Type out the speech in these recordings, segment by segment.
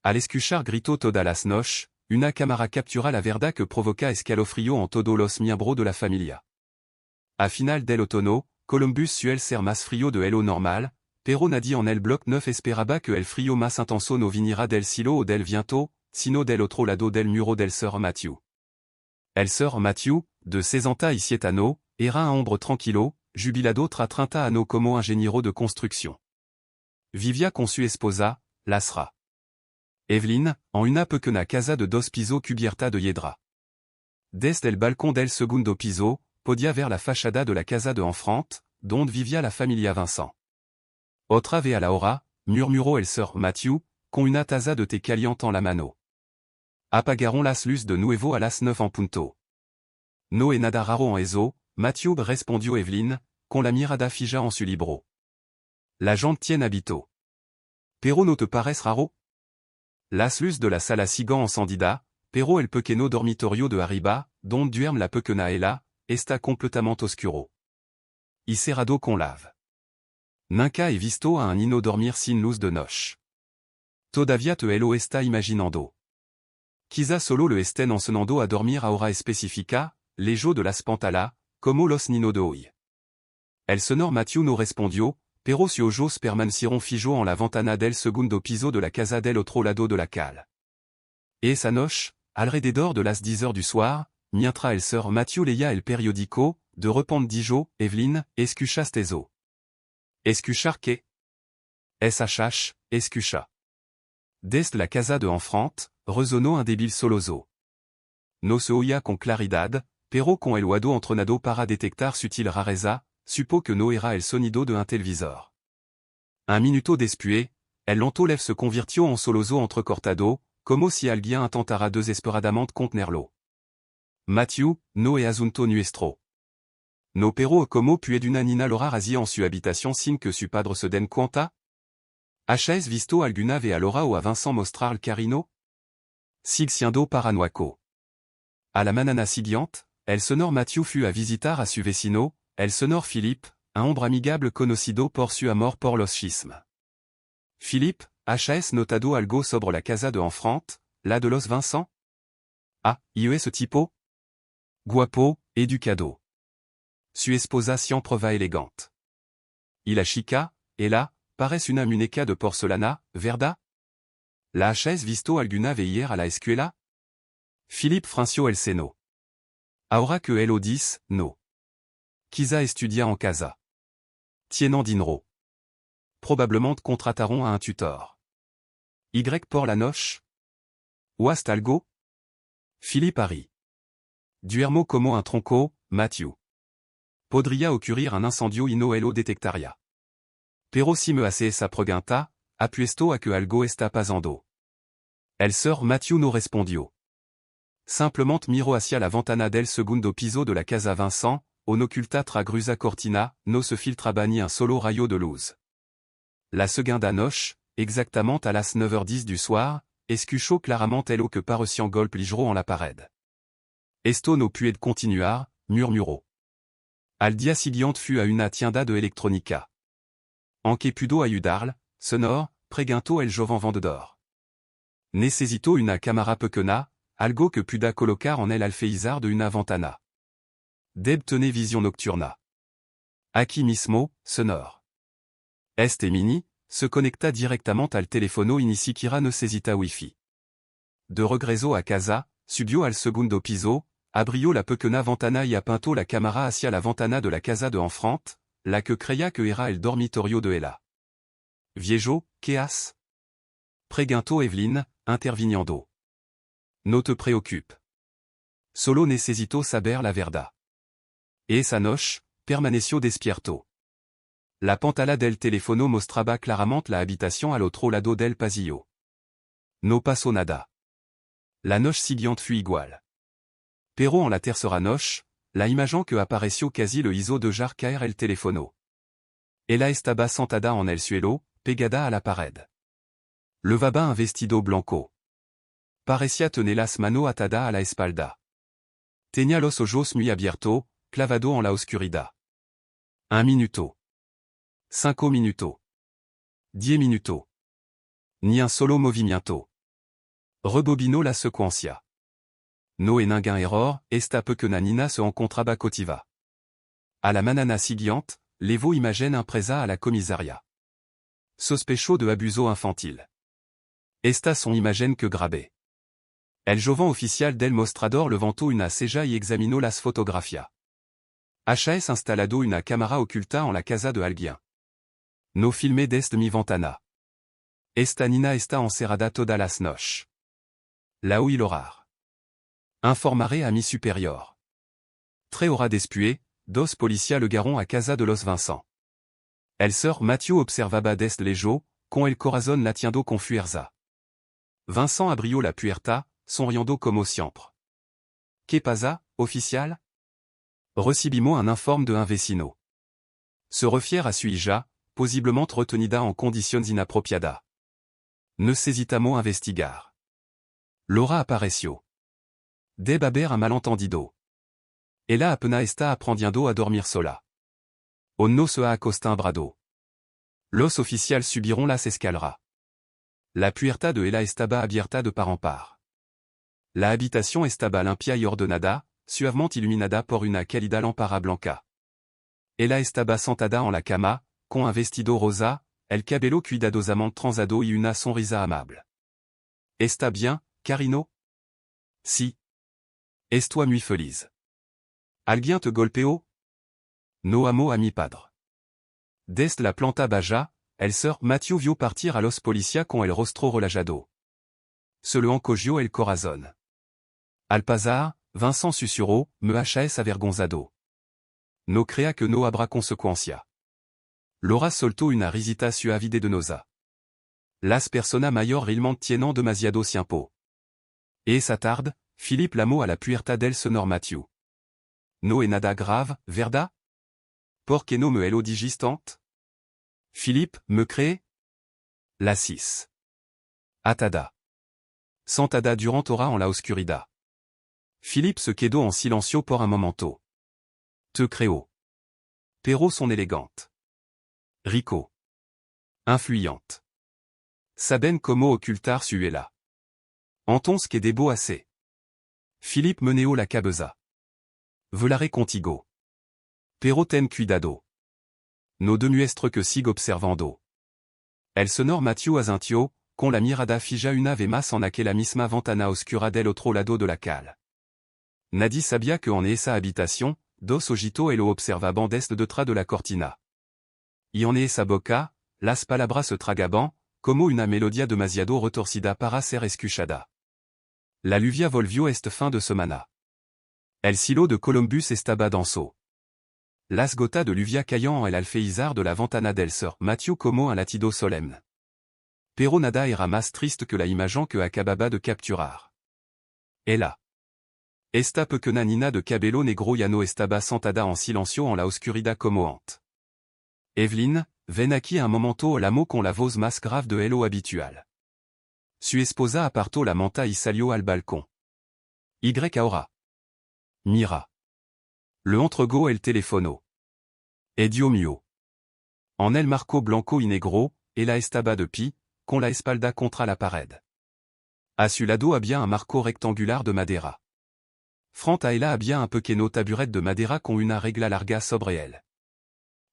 Al escuchar grito toda las noches, una cámara captura la verdad que provoca escalofrío en todos los miembros de la familia. A final del otoño, Columbus suele ser más frío de lo normal, pero nadie en el bloc 9 esperaba que el frío más intenso no viniera del cielo o del viento, sino del otro lado del muro del Sir Matthew. El Sir Matthew, de 60 y 7 años, era un hombre tranquilo, jubilado tra 30 años como ingeniero de construcción. Vivia con su esposa, la Sra. Evelyn, en una pequeña casa de 2 pisos cubierta de hiedra. Desde el balcón del segundo piso, podía ver la fachada de la casa de enfrente, donde vivia la familia Vincent. Otra vez a la hora, murmuró el Sir Matthew, con una taza de té caliente en la mano. Apagaron las luces de nuevo a las 9 en punto. No es nada raro en eso, Matthew respondió Evelyn, con la mirada fija en su libro. La gente tiene habito. Pero no te parece raro? Las luces de la sala sigan encendida, pero el pequeño dormitorio de arriba, donde duerme la pequeña Ella, está completamente oscuro. Y cerrado con lave. Nunca he visto a un niño dormir sin luz de noche. Todavía te lo está imaginando. Quizá solo le estén enseñando a dormir a hora específica, lejos de la espantala, como los niños de hoy. El Sr. Matthew no respondió, pero sus ojos permanecieron fijos en la ventana del segundo piso de la casa del otro lado de la calle. Esa noche, alrededor de las 10 heures du soir, mientras el Sr. Matthew leía el periódico, de repente dijo, Evelyn, ¿escuchaste eso? ¿Escuchar qué? SHH, escucha. Desde la casa de enfrente, resonó un débil solozo. No se oía con claridad, pero con el oído entrenado para detectar sutil rareza, supo que no era el sonido de un televisor. Un minuto después, el lento leve se convirtió en solozo entrecortado, como si alguien intentara desesperadamente contenerlo. Matthew, no es asunto nuestro. No pero como puede una niña lograr así en su habitación sin que su padre se den cuenta? ¿Has visto alguna vez a Laura o a Vincent mostrar el carino? Sig siendo paranoico. A la mañana siguiente, el Sr. Matthew fut a visitar a su vecino, el Sr. Philip, un hombre amigable conocido por su amor por los chismes. Philip, ¿has notado algo sobre la casa de enfrente, la de los Vincent? Ah, ¿y es ese tipo? Guapo, educado. Su esposa siempre va elegante. Y la chica, ella, parece una muñeca de porcelana, ¿verdad? ¿La has visto alguna vez hier a la escuela? Philip franció el seno. Ahora que él lo dice, no. Quizá estudia en casa. Tienen dinero. Probablement contrataron a un tutor. Y por la noche? ¿O hasta algo? Philip ri. Duermo como un tronco, Matthew. Podría ocurrir un incendio y no lo detectaría. Pero si me hace esa pregunta, apuesto a que algo está pasando. El Sr. Matthew no respondió. Simplement miró hacia la ventana del segundo piso de la casa Vincent, on oculta tra gruesa cortina, no se filtraba ni un solo rayo de luz. La segunda noche, exactamente a las 9h10 du soir, escuchó claramente lo que parecía un golpe ligero en la pared. Esto no puede continuar, murmuró. Al día siguiente fut a una tienda de electrónica. En que pudo ayudarle, Senor, preguntó el joven vendedor. Necesito una cámara pequeña, algo que pueda colocar en el alféizar de una ventana. Deb tiene visión nocturna. Aquí mismo, Senor. Este mini, se conecta directamente al teléfono y ni siquiera necesita wifi. De regreso a casa, subió al segundo piso, abrió la pequeña ventana y apuntó la cámara hacia la ventana de la casa de enfrente, la que creía que era el dormitorio de ella. Viejo, ¿qué has? Preguntó Evelyn, interviniendo. No te preocupes. Solo necesito saber la verdad. Esa noche, permaneció despierto. La pantalla del teléfono mostraba claramente la habitación al otro lado del pasillo. No pasó nada. La noche siguiente fut igual. Pero en la tercera noche, la imagen que apareció casi le hizo dejar caer el teléfono. Ella estaba sentada en el suelo, pegada a la pared. Llevaba un vestido blanco. Parecía tener las manos atadas a la espalda. Tenía los ojos muy abiertos, clavado en la oscuridad. 1 minuto. 5 minutos. 10 minutos. Ni un solo movimiento. Rebobino la sequencia. No e ninguém error, esta pequena Nina se encontraba cautiva. À la manana siguiente, Levo imagine un presa à la comisaria. Sospecho de abuso infantil. Esta son imagine que grabé. El joven oficial del mostrador levantó una silla y examinó las fotografía. HAS instalado una cámara oculta en la casa de alguien. No filme desde mi ventana. Esta Nina está encerrada todas las noches. Là où il horar. Informaré a mi supérieur. Tres hora después, dos policía llegaron a casa de los Vincent. El sœur Mathieu observaba desde lejo, con el corazón latiendo con fuerza. Vincent abrió la puerta, sonriendo como siempre. ¿Qué pasa, oficial? Recibimos un informe de un vecino. Se refiere a su hija, posiblement retenida en condiciones inapropiadas. Necesitamos investigar. Laura apareció. Debe haber un malentendido. Ella apenas está aprendiendo a dormir sola. O no se ha acostumbrado. Los oficiales subiront las escaleras. La puerta de ella estaba abierta de par en par. La habitación estaba limpia y ordenada, suavemente iluminada por una cálida lámpara blanca. Ella estaba sentada en la cama, con un vestido rosa, el cabello cuidadosamente transado y una sonrisa amable. ¿Está bien, Carino? Sí. Estoy muy feliz. ¿Alguien te golpeó? No amo a mi padre. Desde la planta baja, el sœur Mathieu vio partir a los policías con el rostro relajado. Se le encogió el corazón. Al pasar, Vincent susurró, me HAS avergonzado. No crea que no habrá consecuencia. Laura soltó una risita suavide de nosa. Las persona mayor realmente tienen demasiado tiempo. Et esa tarde, Philippe llamó a la puerta del señor Mathieu. No es nada grave, ¿verdad? ¿Por qué no me lo dijiste? Philippe, me cree? La 6. Atada. Sentada durant hora en la oscuridad. Philippe se quedó en silencio por un momento. Te creo. Pero son élégante. Rico. Influyente. Saben como ocultar su ela. Entonces que debo hacer. Philippe meneó la cabeza. Volaré contigo. Pero ten cuidado. No demuestre que sigue observando. El señor Mathieu asintió, con la mirada fija una vez más en aquella misma ventana oscura del otro lado de la cal. Nadie sabía que en esa habitación, dos ojitos lo observaban desde detrás de la cortina. Y en esa boca, las palabras se tragaban, como una melodia demasiado retorcida para ser escuchada. La lluvia volvió este fin de semana. El cielo de Columbus estaba denso. Las gotas de lluvia caían en el alféizar de la ventana del sœur Mathieu como un latido solemne. Pero nada era más triste que la imagen que acababa de capturar. Ella. Esta pequeña Nina de cabello negro ya no estaba sentada en silencio en la oscuridad como antes. Evelyn, ven aquí un momento l'amo con la voz más grave de lo habitual. Su esposa apartó la manta y salió al balcón. Y ahora. Mira. Le entregó el teléfono. Et Dios mío. En el marco blanco y negro, ella estaba de pie, con la espalda contra la pared. A su lado había un marco rectangular de madera. Frente a ella había un pequeño taburet de madera con una regla larga sobre él.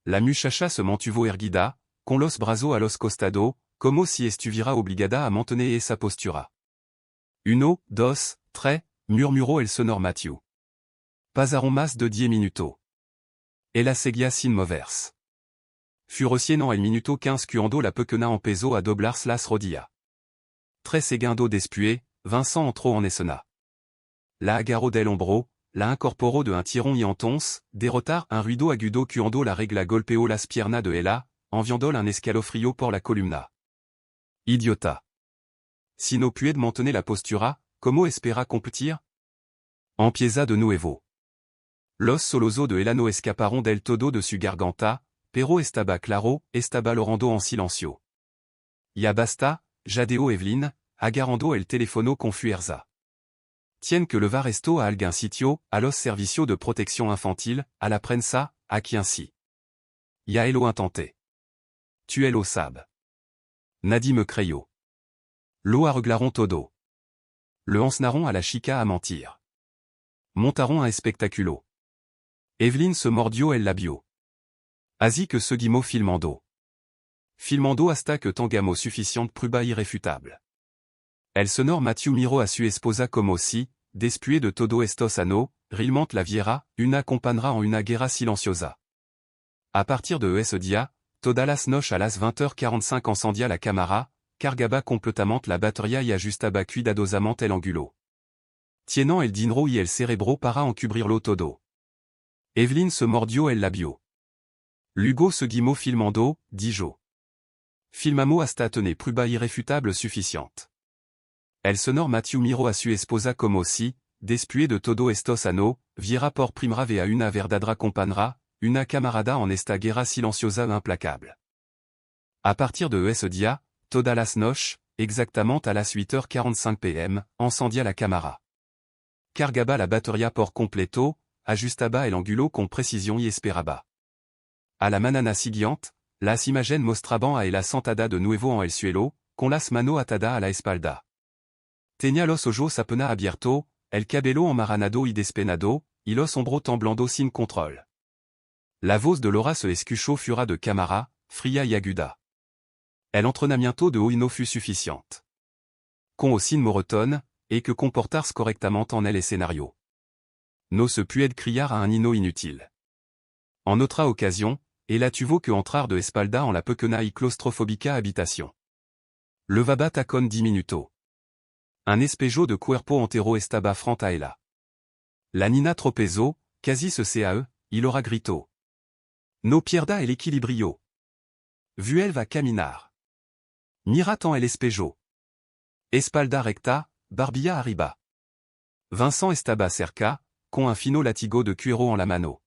La muchacha se mantuvo erguida, con los brazos a los costados, como si estuviera obligada a mantener esa postura. Uno, dos, tres, murmuró el señor Mathieu. Pasaron más de 10 minutos. Ella seguía sin moverse. Fut recién en el minuto 15 cuando la pequeña empezó a doblarse las rodillas. Tres segundos después, Vincent entró en escena. La agarró del hombro, la incorporó de un tirón y entonces, derrotar un ruido agudo cuando la regla golpeó las piernas de ella, enviándole un escalofrío por la columna. Idiota. Si no puede mantener la postura, ¿cómo espera competir? Empieza de nuevo. Los solozos de ella no escaparon del todo de su garganta, pero estaba claro, estaba llorando en silencio. Ya basta, jadeó Evelyn, agarrando el teléfono con fuerza. Tiene que levar esto a algún sitio, a los servicios de protección infantil, a la prensa, a quien sí. Ya lo intenté. Tu lo sabes. Nadie me creyó. Lo arreglaron todo. le ensnaron à la chica à mentir. Montaron un spectaculo. Evelyne se mordio el labio. Asi que seguimo filmando. Filmando hasta que tengamos suficiente prueba irréfutable. El sonor Matthew miro a su esposa como si, después de todo estos años, realmente la viera, una compañera en una guerra silenciosa. A partir de ese día, todas las noches a las 20h45 encendia la cámara, cargaba completamente la batería y ajustaba cuidadosamente el ángulo. Tienant el dinero y el cerebro para encubrirlo todo. Evelyne se mordió el labio. Luego seguimos filmando, dijo. Filmamos hasta tener prueba irréfutable suficiente. El sonor Matthew miro a su esposa como si, después de todo estos años, viera por primera vez a una verdadera compañera, una camarada en esta guerra silenciosa implacable. A partir de ese día, todas las noches, exactamente a las 8h45 p.m., encendia la cámara. Cargaba la batería por completo, ajustaba el ángulo con precisión y esperaba. A la manana siguiente, las imagen mostraban a ella sentada de nuevo en el suelo, con las manos atadas a la espalda. Tenía los ojos apenas abiertos, el cabello enmaranado y despenado, y los hombros temblando sin control. La voz de Laura se escuchó fuera de cámara, fría y aguda. El entrenamiento de hoy no fut suficiente. Con o sin moretón, et que comportarse correctamente en el escenario. No se puede criar a un hino inutile. En otra occasion, ella tuvo que entrar de espalda en la pequeña y claustrofóbica habitación. Levaba tacón 10 minutos. Un espejo de cuerpo entero estaba frente a ella. La nina tropezó, casi se cae, y Laura gritó. No pierda el equilibrio. Vuel va caminar. Mira en el espejo. Espalda recta, barbilla arriba. Vincent estaba cerca, con un fino latigo de cuero en la mano.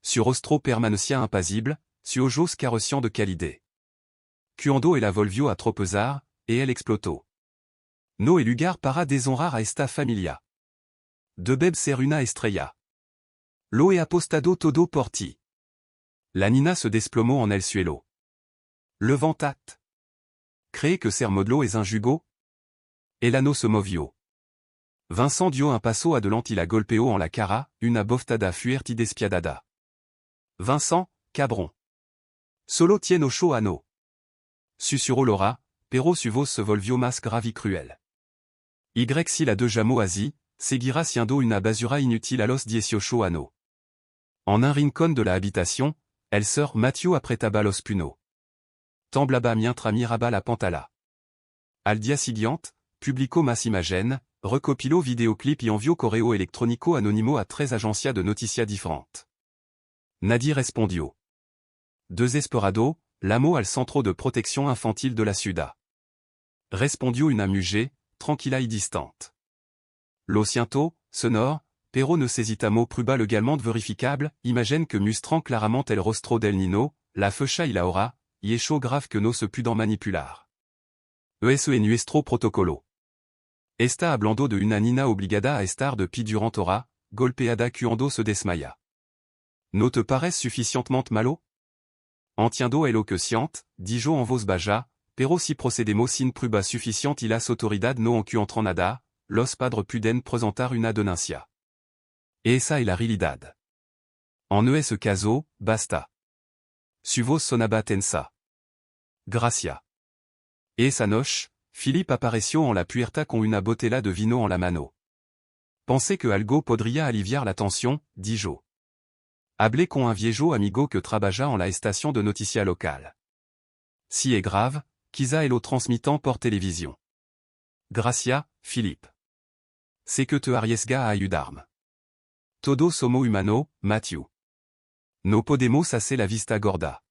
Su rostro permanecía impasible, su ojos carecían de calidez. Cuando ella volvió a tropezar, et elle explotó. No el lugar para deshonrar a esta familia. Debeb ser una estrella. Lo he apostado todo por ti. La nina se desplomó en el suelo. Levantat. ¿Cree que ser modelo es un jugo? Ella no se movió. Vincent dio un paso adelante y la golpeó en la cara, una boftada fuerte y despiadada. Vincent, cabrón. Solo tiene ocho años. Susurró Laura, pero su voz se volvió más grave y cruel. Y si la de Jamo así, seguirá siendo una basura inutile a los 18 años. En un rincón de la habitación, el sœur Matthew apretaba los puños. Temblaba mientras miraba la pantalla. Al día siguiente, publicó más imagen, recopiló videoclip y envió correo electrónico anónimo a 3 agencias de noticias diferentes. Nadie respondió. Desesperado, llamó al Centro de Protección Infantil de la ciudad. Respondió una mujer, tranquila y distante. Lo siento, sonore, pero necesitamos prueba legalmente verificable, imagen que muestran claramente el rostro del niño, la fecha y la hora, y hecho grave que no se pueden manipular. Eso es nuestro protocolo. Está hablando de una niña obligada a estar de pie durante horas, golpeada cuando se desmaya. ¿No te parece suficientemente malo? Entiendo el que siente, dijo en voz baja, pero si procedemos sin prueba suficiente y las autoridades no encuentran nada, los padres pueden presentar una denuncia. Esa es la realidad. En ese caso, basta. Su voz sonaba tensa. Gracias. Esa noche, Philippe apareció en la puerta con una botella de vino en la mano. Pensé que algo podría aliviar la tensión, dijo. Hablé con un viejo amigo que trabaja en la estación de noticias local. Si es grave, quizá lo transmitan por televisión. Gracias, Philippe. Sé que te arriesgas a ayudarme. Todos somos humanos, Matthew. No podemos hacer la vista gorda.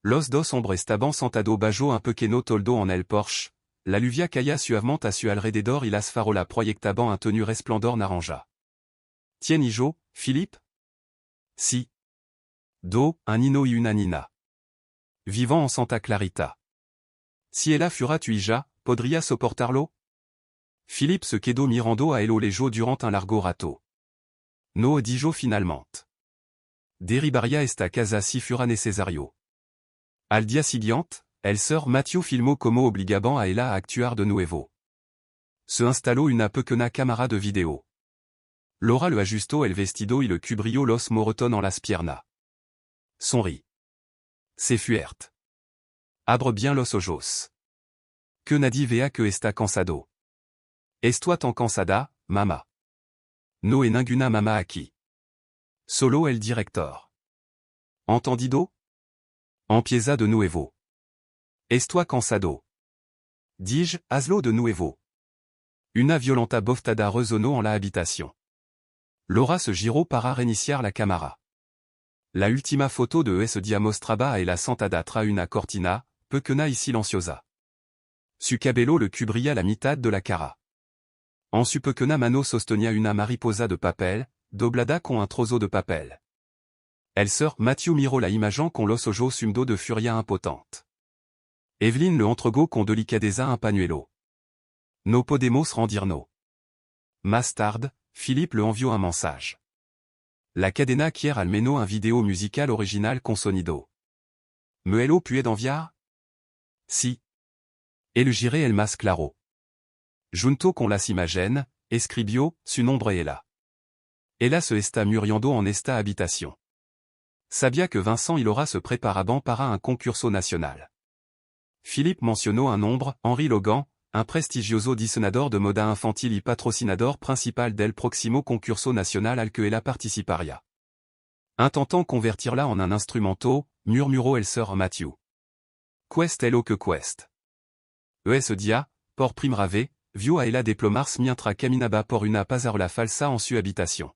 Los dos hombres estaban sentados bajo un pequeño toldo en el Porsche, la lluvia caía suavemente a su alrededor y las farolas proyectaban un tenue resplandor naranja. ¿Tienes yo, Philippe? Si. Do, un nino y una nina. Vivant en Santa Clarita. Si ella fuera tu hija, podría soportarlo? Philippe se quedó mirando a elo lejo durant un largo rato. No dijo finalmente. Derribaría esta casa si fuera necesario. Al día siguiente, el sœur Matthew filmó como obligaban a ella a actuar de nuevo. Se installo una pequena cámara de vidéo. Laura le ajusto el vestido y le cubrio los moreton en las piernas. Sonri. Se fuert. Abre bien los ojos. Que nadie vea que está cansado. Estoy tan cansada, mama. No hay ninguna mama aquí. Solo el director. Entendido? Empieza de nuevo. Estoy cansado. Dis-je, hazlo de nuevo. Una violenta boftada résonnó en la habitación. Laura se giró para reiniciar la cámara. La última foto de ese día mostraba a la sentada tra una cortina, pequena y silenciosa. Su cabello le cubría la mitad de la cara. En su pequena mano sostenía una mariposa de papel, doblada con un trozo de papel. El sir Matthew miró la imagen con los ojos húmedos de furia impotente. Evelyn le entregó con delicadeza un pañuelo. No podemos rendirnos. Más tarde, Philippe le envió un mensage. La cadena quiere al menos un video musical original con sonido. ¿Me lo puede enviar? Sí. El giré el más claro. Junto con las imagen, escribió, su nombre es là. Ella se está muriendo en esta habitación. Sabía que Vincent y Laura se preparaban para un concurso nacional. Philippe mencionó un nombre, Henri Logan, un prestigioso diseñador de moda infantil y patrocinador principal del próximo concurso nacional al que ella participaría. Intentant convertirla en un instrumento, murmuró el sir Matthew. Quest est lo que quest. Ese dia, por primera vez, vio a ella diplomarse mientras caminaba por una pasarela falsa en su habitación.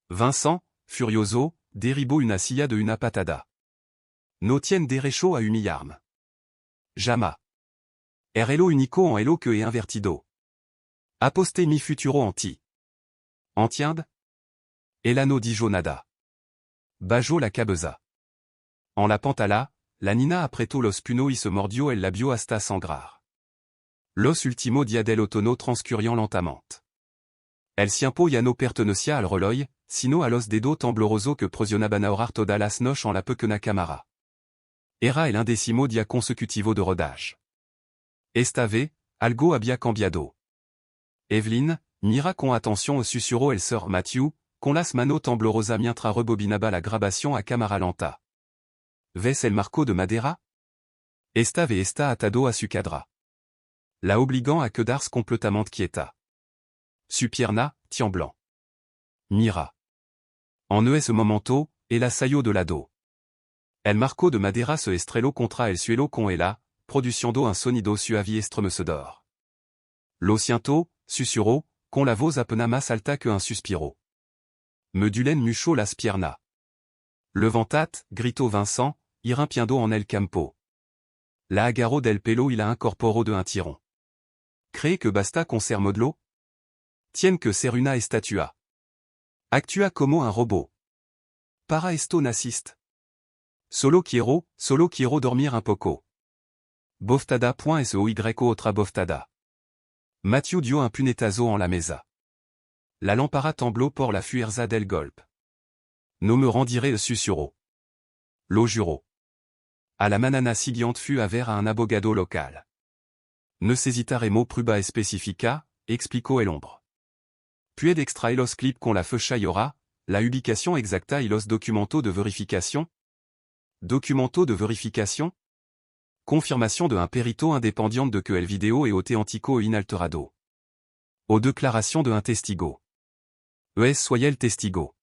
Vincent, furioso, derribó una silla de una patada. No tiene derecho a humillarme. Jamais. Elo unico en elo que he invertido. Aposte mi futuro en ti. Entiende? Ella no dijo nada. Bajó la cabeza. En la pantalla, la nina apretó los puños y se mordió el labio hasta sangrar. Los ultimo dia del otono transcurrió lentamente. El tiempo ya no pertenecía al reloj, sino a los dedos temblorosos que presionaban ahora todas las noches en la pequena cámara. Era el 11º día consecutivo de rodaje. Esta vez, algo había cambiado. Evelyn, mira con atención y susurró el sir Matthew, con las manos temblorosas mientras rebobinaba la grabación a cámara lenta. ¿Ves el marco de madera? Esta vez está atado a su cadra. La obligant a quedarse completamente quieta. Su pierna, tiemblant. Mira. En ese momento, ella salió de lado. El marco de madera se estrelló contra el suelo con ella, produciendo un sonido suave y estremecedor. Lo siento, susurró, con la voz apenas más alta que un suspiro. Medulen muchó las piernas. Levantat, gritó Vincent, irrumpiendo en el campo. La agarró del pelo y la incorporó de un tirón. ¿Cree que basta con ser modelo? Tiene que ser una estatua. Actúa como un robot. Para esto naciste. Solo quiero dormir un poco. Boftada. SOY otra boftada. Matthew dio un puñetazo en la mesa. La lámpara tembló por la fuerza del golpe. No me rendiré, susurró. Lo juró. A la manana siguiente fut a ver a un abogado local. Necesitaremos prueba específica, explicó el hombre. Puede extraer los clips con la fecha y hora, la ubicación exacta y los documentos de verificación? Documento de verificación? Confirmación de un perito independiente de que el video es auténtico e inalterado. O declaración de un testigo. Soy el testigo.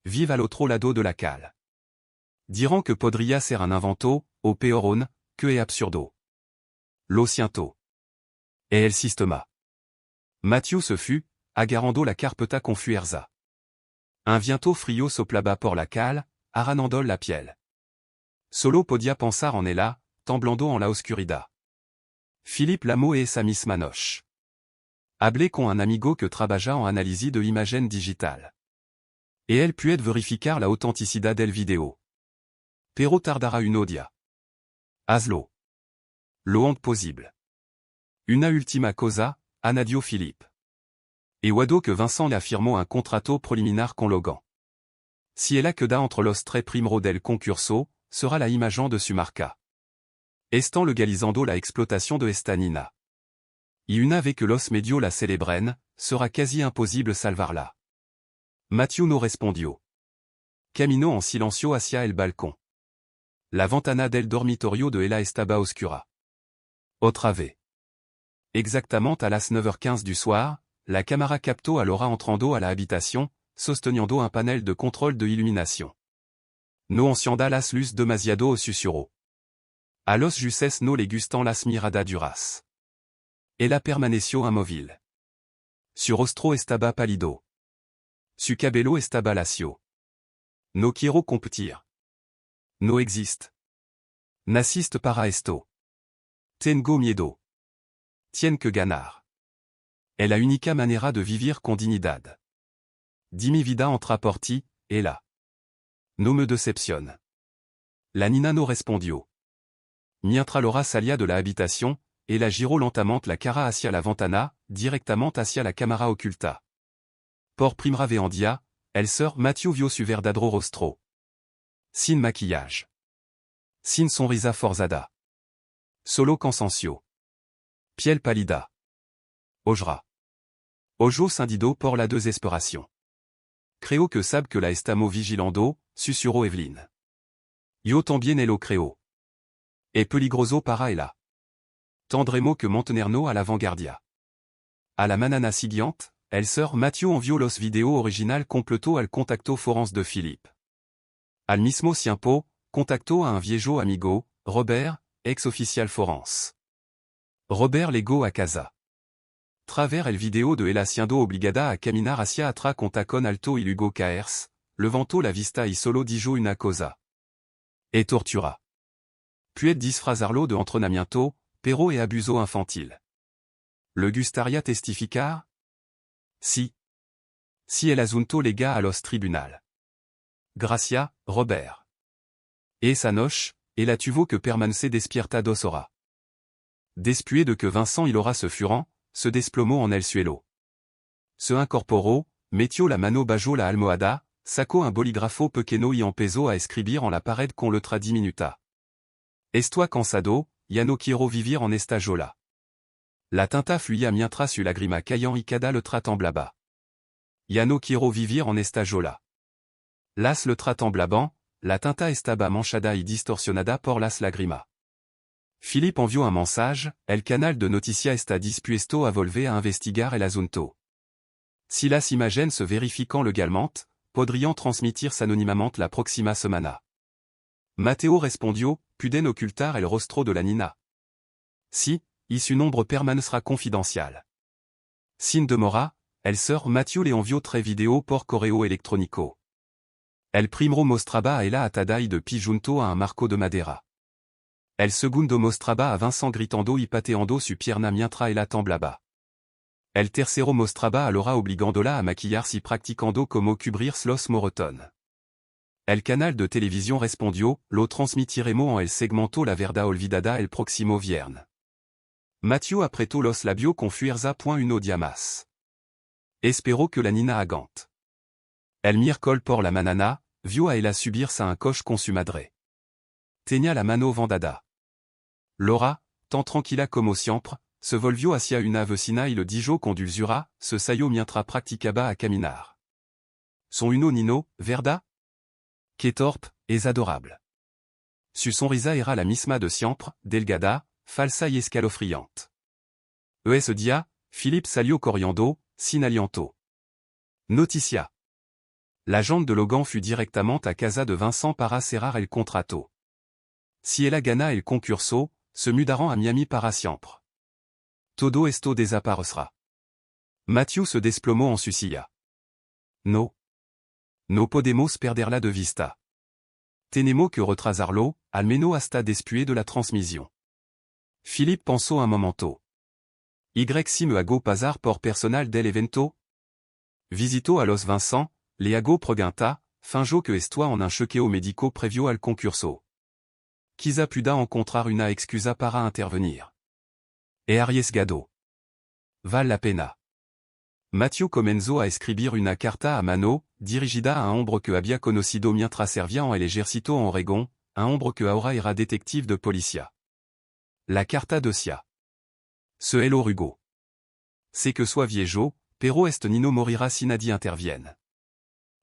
Vive al otro lado de la cal. Dirán que podría ser un invento, o peor aún, que es absurdo. Lo siento. Et el sistema. Matthew se fut, agarrando la carpeta con fuerza. Un viento frío soplaba por la cal, arranando la piel. Solo podía pensar en ella, temblando en la oscuridad. Philippe Lameau et esa misma noche. Hablé con un amigo que trabaja en análisis de imagen digital. Et él puede verificar la autenticidad del video. Pero tardará un día. Hazlo. Lo antes posible. Una última cosa, añadió Philippe. Et wado que Vincent le afirmó un contrato preliminar con Logan. Si ella queda entre los tres primeros del concurso, sera la imagen de su marca. Estant legalizando la explotación de esta nina. Y una vez que los medio la celebren, sera quasi imposible salvarla. Matthew no respondió. Caminó en silencio hacia el balcón. La ventana del dormitorio de ella estaba oscura. Otra vez. Exactement à las 9h15 du soir, la cámara captó a Laura entrando a la habitación, sosteniendo un panel de contrôle de iluminación. No encienda las luz demasiado susurró. A los juces no le gustan las mirada duras. Ella permaneció inmóvil. Su rostro estaba pálido. Su cabello estaba lacio. No quiero competir. No existe. N'assiste para esto. Tengo miedo. Tien que ganar. Es la única manera de vivir con dignidad. Dimi vida entra por ti, ella. No me decepcione. La nina no respondió. Mientras Laura salía de la habitación, ella giró lentement la cara hacia la ventana, directement hacia la cámara oculta. Por primera vez en día, el sœur Matthew vio su verdadero rostro. Sin maquillage. Sin sonrisa forzada. Solo cansancio. Piel pálida. Ojra. Ojo cindido por la desesperación. Creo que sabe que la estamos vigilando, susurró Evelyn. Yo también lo creo. Es peligroso para ella. Tendremos que mantenernos a la vanguardia. A la mañana siguiente, el sœur Matthew envió los videos original completo al contacto Florence de Philippe. Al mismo tiempo, contactó a un viejo amigo, Robert, ex oficial Florence. Robert llegó a casa. Travers el video de ella siendo obligada a caminar hacia atrás con tacón alto y luego caerse, levantó la vista y solo dijo una cosa. Et tortura. Puis disfrazarlo de entrenamiento, pero et abuso infantil. Le gustaría testificar? Si. Si el asunto lega a los tribunal. Gracia, Robert. Esa noche, ella tuvo que permanecer despierta 2 horas. Después de que Vincent y Laura se furan, se desplomó en el suelo. Se incorporó, metió la mano bajo la almohada, sacó un bolígrafo pequeño y empezó a escribir en la pared con letra diminuta. Estoy cansado, ya no quiero vivir en esta jola. La tinta fluía mientras su lágrima caían y cada letra temblaba. Ya no quiero vivir en esta jola. Las letras temblaban, la tinta estaba manchada y distorsionada por las lágrimas. Philippe envió un mensaje, el canal de noticia está dispuesto a volver a investigar el asunto. Si las imágenes se verifican legalmente, podrían transmitirse anónimamente la próxima semana. Mateo respondió, puden ocultar el rostro de la nina. Si, y su nombre permanecera confidencial. Sin demora, el sœur Matthew le envió 3 videos por correo electrónico. El primero mostraba a ella atada y de pie junto a un marco de madera. El segundo mostraba a Vincent gritando y pateando su pierna mientras ella temblaba. El tercero mostraba a Laura obligándola a maquillarse y practicando cómo cubrirse los moretones. El canal de televisión respondió, lo transmitiremos en el segmento La Verdad Olvidada el próximo viernes. Matthew apretó los labios con fuerza point uno día más. Espero que la nina agante. El miércoles por la mañana, vio a ella subirse a un coche con su madre. Tenía la mano vendada. Laura, tan tranquila como siempre, se volvió hacia una vecina y le dijo con dulzura, se salió mientras practicaba a caminar. Son uno nino, ¿verdad? Que torpe, es adorable. Su sonrisa era la misma de siempre, delgada, falsa y escalofriante. Ese día, Philippe salió corriendo, sin aliento. Noticia. L'agente de Logan fut directement à casa de Vincent para cerrar el contrato. Si ella gana el concurso, se mudaron a Miami para siempre. Todo esto desaparecerá. Matthew se desplomó en su silla. No. No podemos perderla de vista. Tenemos que retrasarlo, al menos hasta después de la transmisión. Philippe pensó un momento. Y si me hago pasar por personal del evento? Visitó a los Vincent, le hago pregunta, fingió que estoy en un chequeo médico previo al concurso. Quizá pueda encontrar una excusa para intervenir. Es arriesgado. Vale la pena. Matthew comenzó a escribir una carta a mano, dirigida a un hombre que había conocido mientras servía en el ejército en Oregón, un hombre que ahora era detective de policía. La carta decía. Ce es l'orugo. c'est que soit viejo, pero est nino morira si nadie intervienne.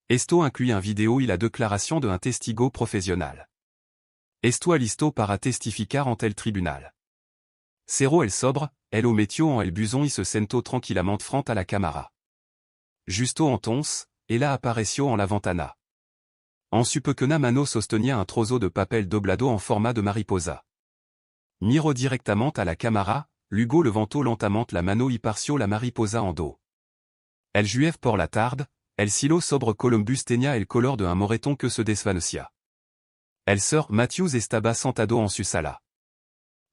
Esto inclut un vidéo y la declaración de un testigo profesional. Esto listo para testificar ante el tribunal. Cero el sobre, el o metió en el buson y se sentó tranquillamente frente a la cámara. Justo entonces, ella apareció en la ventana. En su pequeña mano sostenía un trozo de papel doblado en forma de mariposa. Miro directamente a la cámara, luego levantó lentamente la mano y parció la mariposa en dos. El jueves por la tarde, el cielo sobre Columbus tenía el color de un moreton que se desvanecía. El sir Matthews estaba sentado en su sala.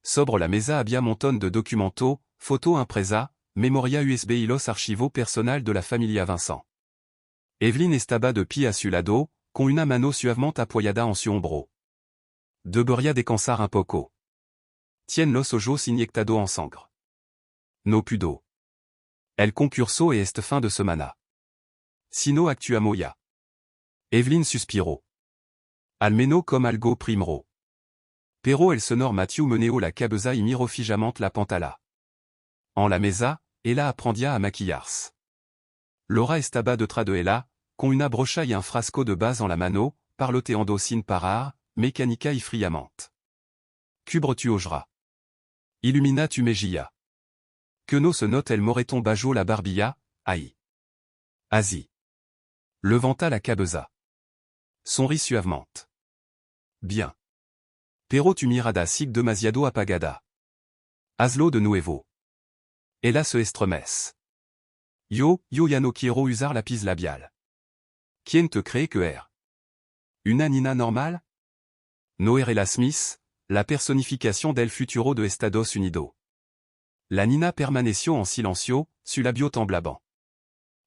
Sobre la mesa había montón de documentos, fotos impresas, memoria USB y los archivos personal de la familia Vincent. Evelyn estaba de pie a su lado, con una mano suavemente apoyada en su hombro. Debería descansar un poco. Tiene los ojos inyectados en sangre. No pudo. El concurso es este fin de semana. Sino actuamos ya. Evelyn suspiró. Almeno comme algo primero. Pero el senor Matthew meneó la cabeza y miró fijamente la pantalla. En la mesa, ella aprendía a maquillarse. Laura estaba detrás de ella, con una brocha y un frasco de base en la mano, parloteando sin parar, mecánica y fríamente. Cubre tu ojera. Illumina tu mejilla. Que no se note el moreton bajo la barbilla, ahí. Así. Levanta la cabeza. Sonrit suavemente. Bien. Pero tu mirada sigue demasiado apagada. Hazlo de nuevo. Ella se estremece. Yo ya no quiero usar lápiz labial. ¿Quién te cree que er? ¿Una nina normal? No era la Smith, la personificación del futuro de Estados Unidos. La nina permaneció en silencio, su labio temblabant.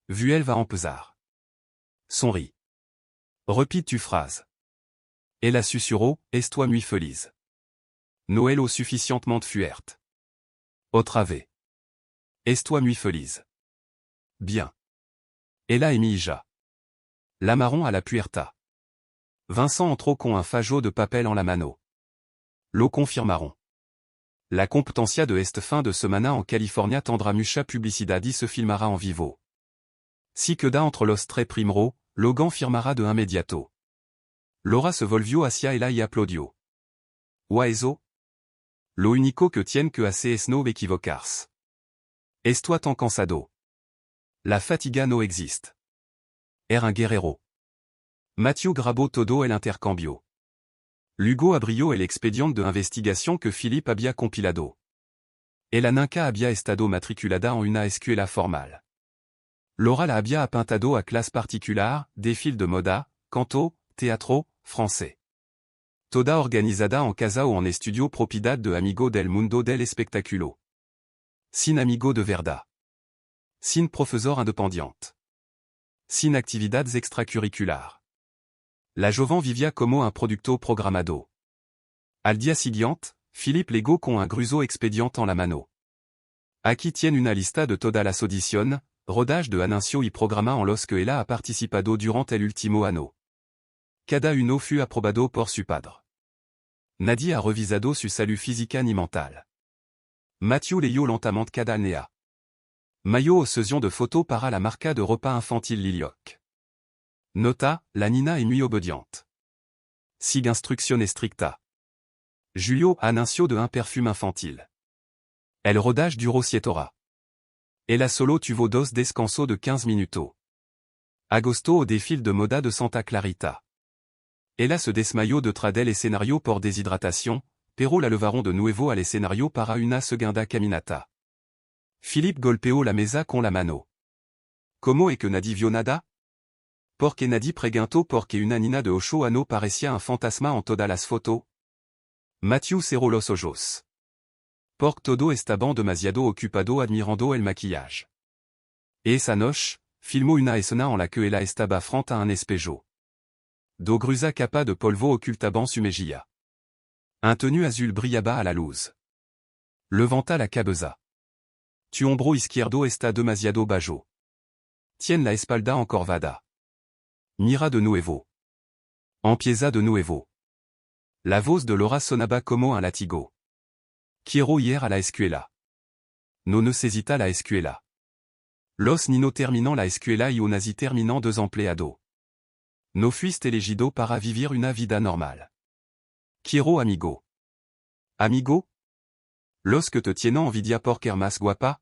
Vu elle va empezar. Sonrit. Repite tu phrase. Ella susurró, es-toi muy feliz. Noël o sufficientement fuerte. Otra vez. Es-toi muy feliz. Bien. Ella emilla. La marron à la puerta. Vincent entró con un fajo de papel en la mano. Lo confirmaron. La competencia de este fin de semana en California tendrá mucha publicidad y se filmará en vivo. Si queda entre los tres primero, Logan firmara de inmediato. Laura se volvió hacia ella y aplaudió. ¿Wa eso? Lo único que tiene que hacer es no equivocarse. Estoy tan cansado. La fatiga no existe. Era un guerrero. Matthew grabó todo el intercambio. Luego abrió el expediente de investigación que Philippe había compilado. Ella nunca había estado matriculada en una escuela formal. Laura la había apuntado a clase particular, desfile de moda, canto, teatro, français. Toda organizada en casa o en estudio propiedad de amigo del mundo del espectáculo. Sin amigo de verdad. Sin profesor independiente. Sin actividades extracurricular. La joven vivía como un producto programado. Al día siguiente, Philippe legó con un grueso expediente en la mano. Aquí tiene una lista de todas las audiciones, rodage de anuncio y programa en los que ella ha participado durante el último año. Cada uno fut aprobado por su padre. Nadie ha revisado su salud física ni mental. Matthew leyó lentamente cada nea. Mayo o sesión de photos para la marca de repas infantil Lilioc. Nota, la nina es muy obediente. Sigue instrucción estricta. Julio anunció de un perfume infantil. El rodage duró 7 horas. Ella solo tuvo dos descansos de 15 minutos. Agosto au défile de moda de Santa Clarita. Ella se desmayó detrás del escenario por deshidratación, pero la levaron de nuevo al escenario para una segunda caminata. Philippe golpeó la mesa con la mano. ¿Cómo es que nadie vio nada? Porque nadie preguntó porque una nina de 8 años parecía un fantasma en todas las fotos. Matthew cerró los ojos. Porque todo estaba demasiado ocupado admirando el maquillaje. Esa noche, filmó una escena en la que ella estaba frente a un espejo. Do gruesa capa de polvo ocultaban su mejilla. Un tenue azul brillaba a la luz. Levanta la cabeza. Tu hombro izquierdo está demasiado bajo. Tiene la espalda encorvada. Mira de nuevo. Empieza de nuevo. La voz de Laura sonaba como un latigo. Quiero ir a la escuela. No necesita la escuela. Los Nino terminant la escuela y Unasi terminant 2 empleado. No fuiste elegido para vivir una vida normal. Quiero amigo. Amigo? Los que te tienen envidia porque más guapa?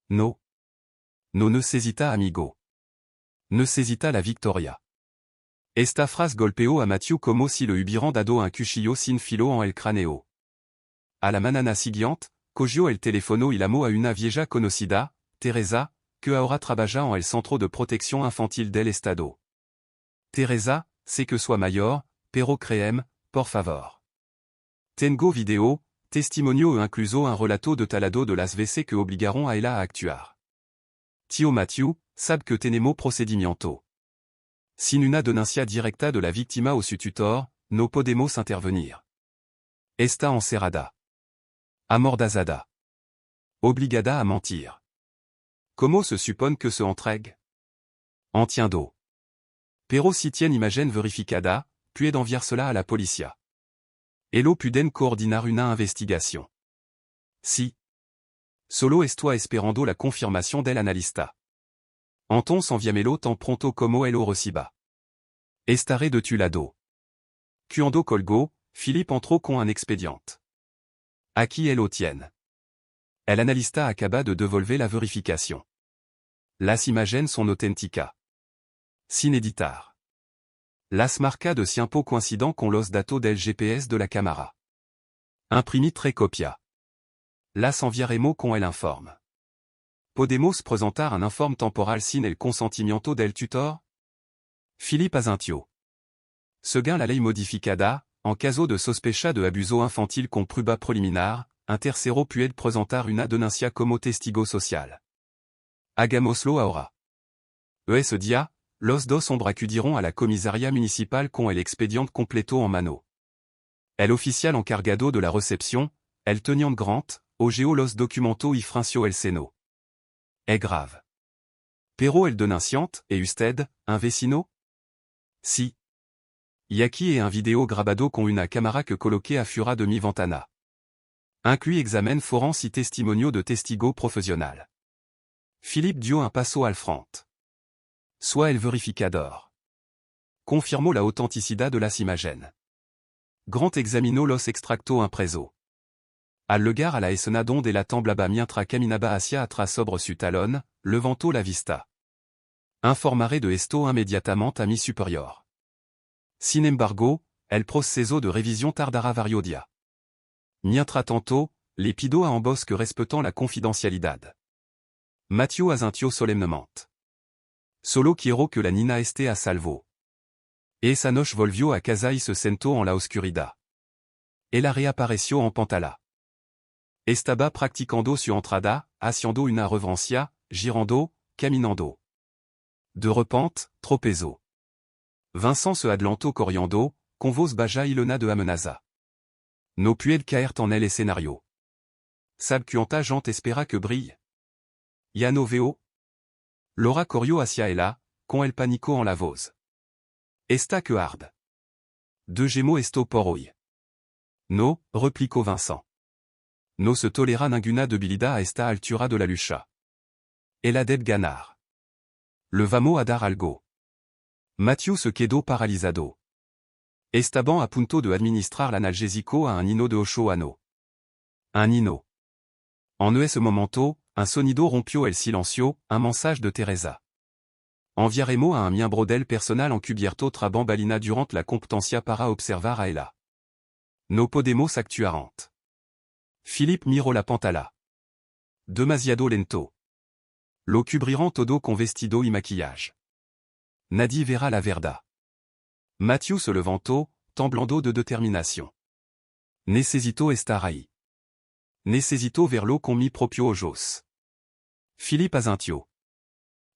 No. No necesita amigo. Necesita la victoria. Esta frase golpeó a Matthew como si le hubieran dado un cuchillo sin filo en el cráneo. A la manana siguiente, cogió el teléfono y llamó a una vieja conocida, Teresa, que ahora trabaja en el centro de protección infantil del estado. Teresa, sé que soy mayor, pero créeme, por favor. Tengo video, testimonio e incluso un relato detalado de las veces que obligaron a ella a actuar. Tío Matthew, sabe que tenemos procedimiento. Sin una denuncia directa de la víctima o su tutor, no podemos intervenir. Está encerrada. Amordazada. Obligada a mentir. ¿Cómo se supone que se entregue? Entiendo. Pero si tiene imagen verificada, puede enviársela a la policía. Elo puden coordinar una investigación. Si. Solo estoy esperando la confirmación del analista. Entonces enviámelo tan pronto como el reciba. Estaré de tu lado. Cuando colgó, Philippe entró con un expediente. Aquí el lo tiene. El analista acaba de devolver la verificación. Las imágenes son auténticas. Sin editar. Las marca de tiempo coincident con los datos del GPS de la cámara. Imprimit recopia. Las enviaremos con el informe. Podemos presentar un informe temporal sin el consentimiento del tutor? Philippe Azintio. Según la ley modificada, en caso de sospecha de abuso infantil con prueba preliminar, un tercero puede presentar una denuncia como testigo social. Hagámoslo ahora. Ese día, los dos hombres acudiront a la comisaría municipal con el expediente completo en mano. El oficial encargado de la recepción, el teniente Grant, ojeó los documentos y frunció el seno. Es grave. Pero el denunciante, ¿es usted, un vecino? Si. Y aquí un video grabado con una cámara que coloqué afuera de mi ventana. Inclui examen forense y testimonio de testigo profesional. Philippe dio un paso al frente. Soit el verificador. Confirmó la autenticidad de las imágenes. Grant examinó los extractos impresos. Al lugar a la escena donde la temblaba mientras caminaba hacia atrás sobre su talón, levantó la vista. Informaré de esto inmediatamente a mi superior. Sin embargo, el proceso de revisión tardará varios días. Mientras tanto, le pido a ambos que respetant la confidencialidad. Matthew asintió solemnemente. Solo quiero que la niña esté a salvo. Esa noche volvió a casa y se sentó en la oscuridad. Ella reapareció en pantalla. Estaba practicando su entrada, haciendo una reverencia, girando, caminando. De repente, tropezó. Vincent se adelantó corriendo, con voz baja y llena de amenaza. No puede caer en el escenario. Sabe cuánta gente espera que brille. Ya no veo. Laura corrió hacia ella, con el pánico en la voz. Está que arde. De Gémeaux esto por hoy. No, replicó Vincent. No se tolera ninguna debilidad a esta altura de la lucha. Ella debe ganar. Le vamos a dar algo. Matthew se quedó paralizado. Estaban a punto de administrar l'analgésico a un niño de 8 años. Un niño. En ese momento, un sonido rompió el silencio, un mensaje de Teresa. Enviaremos a un miembro del personal encubierto tra bambalina durante la competencia para observar a ella. No podemos actuar ante. Philippe miró la pantalla. Demasiado lento. Lo cubrirán todo con vestido y maquillage. Nadie verá la verdad. Matthew se levantó, temblando de determinación. Necesito estar ahí. Necesito verlo con mi propio ojos. Philippe Azintio.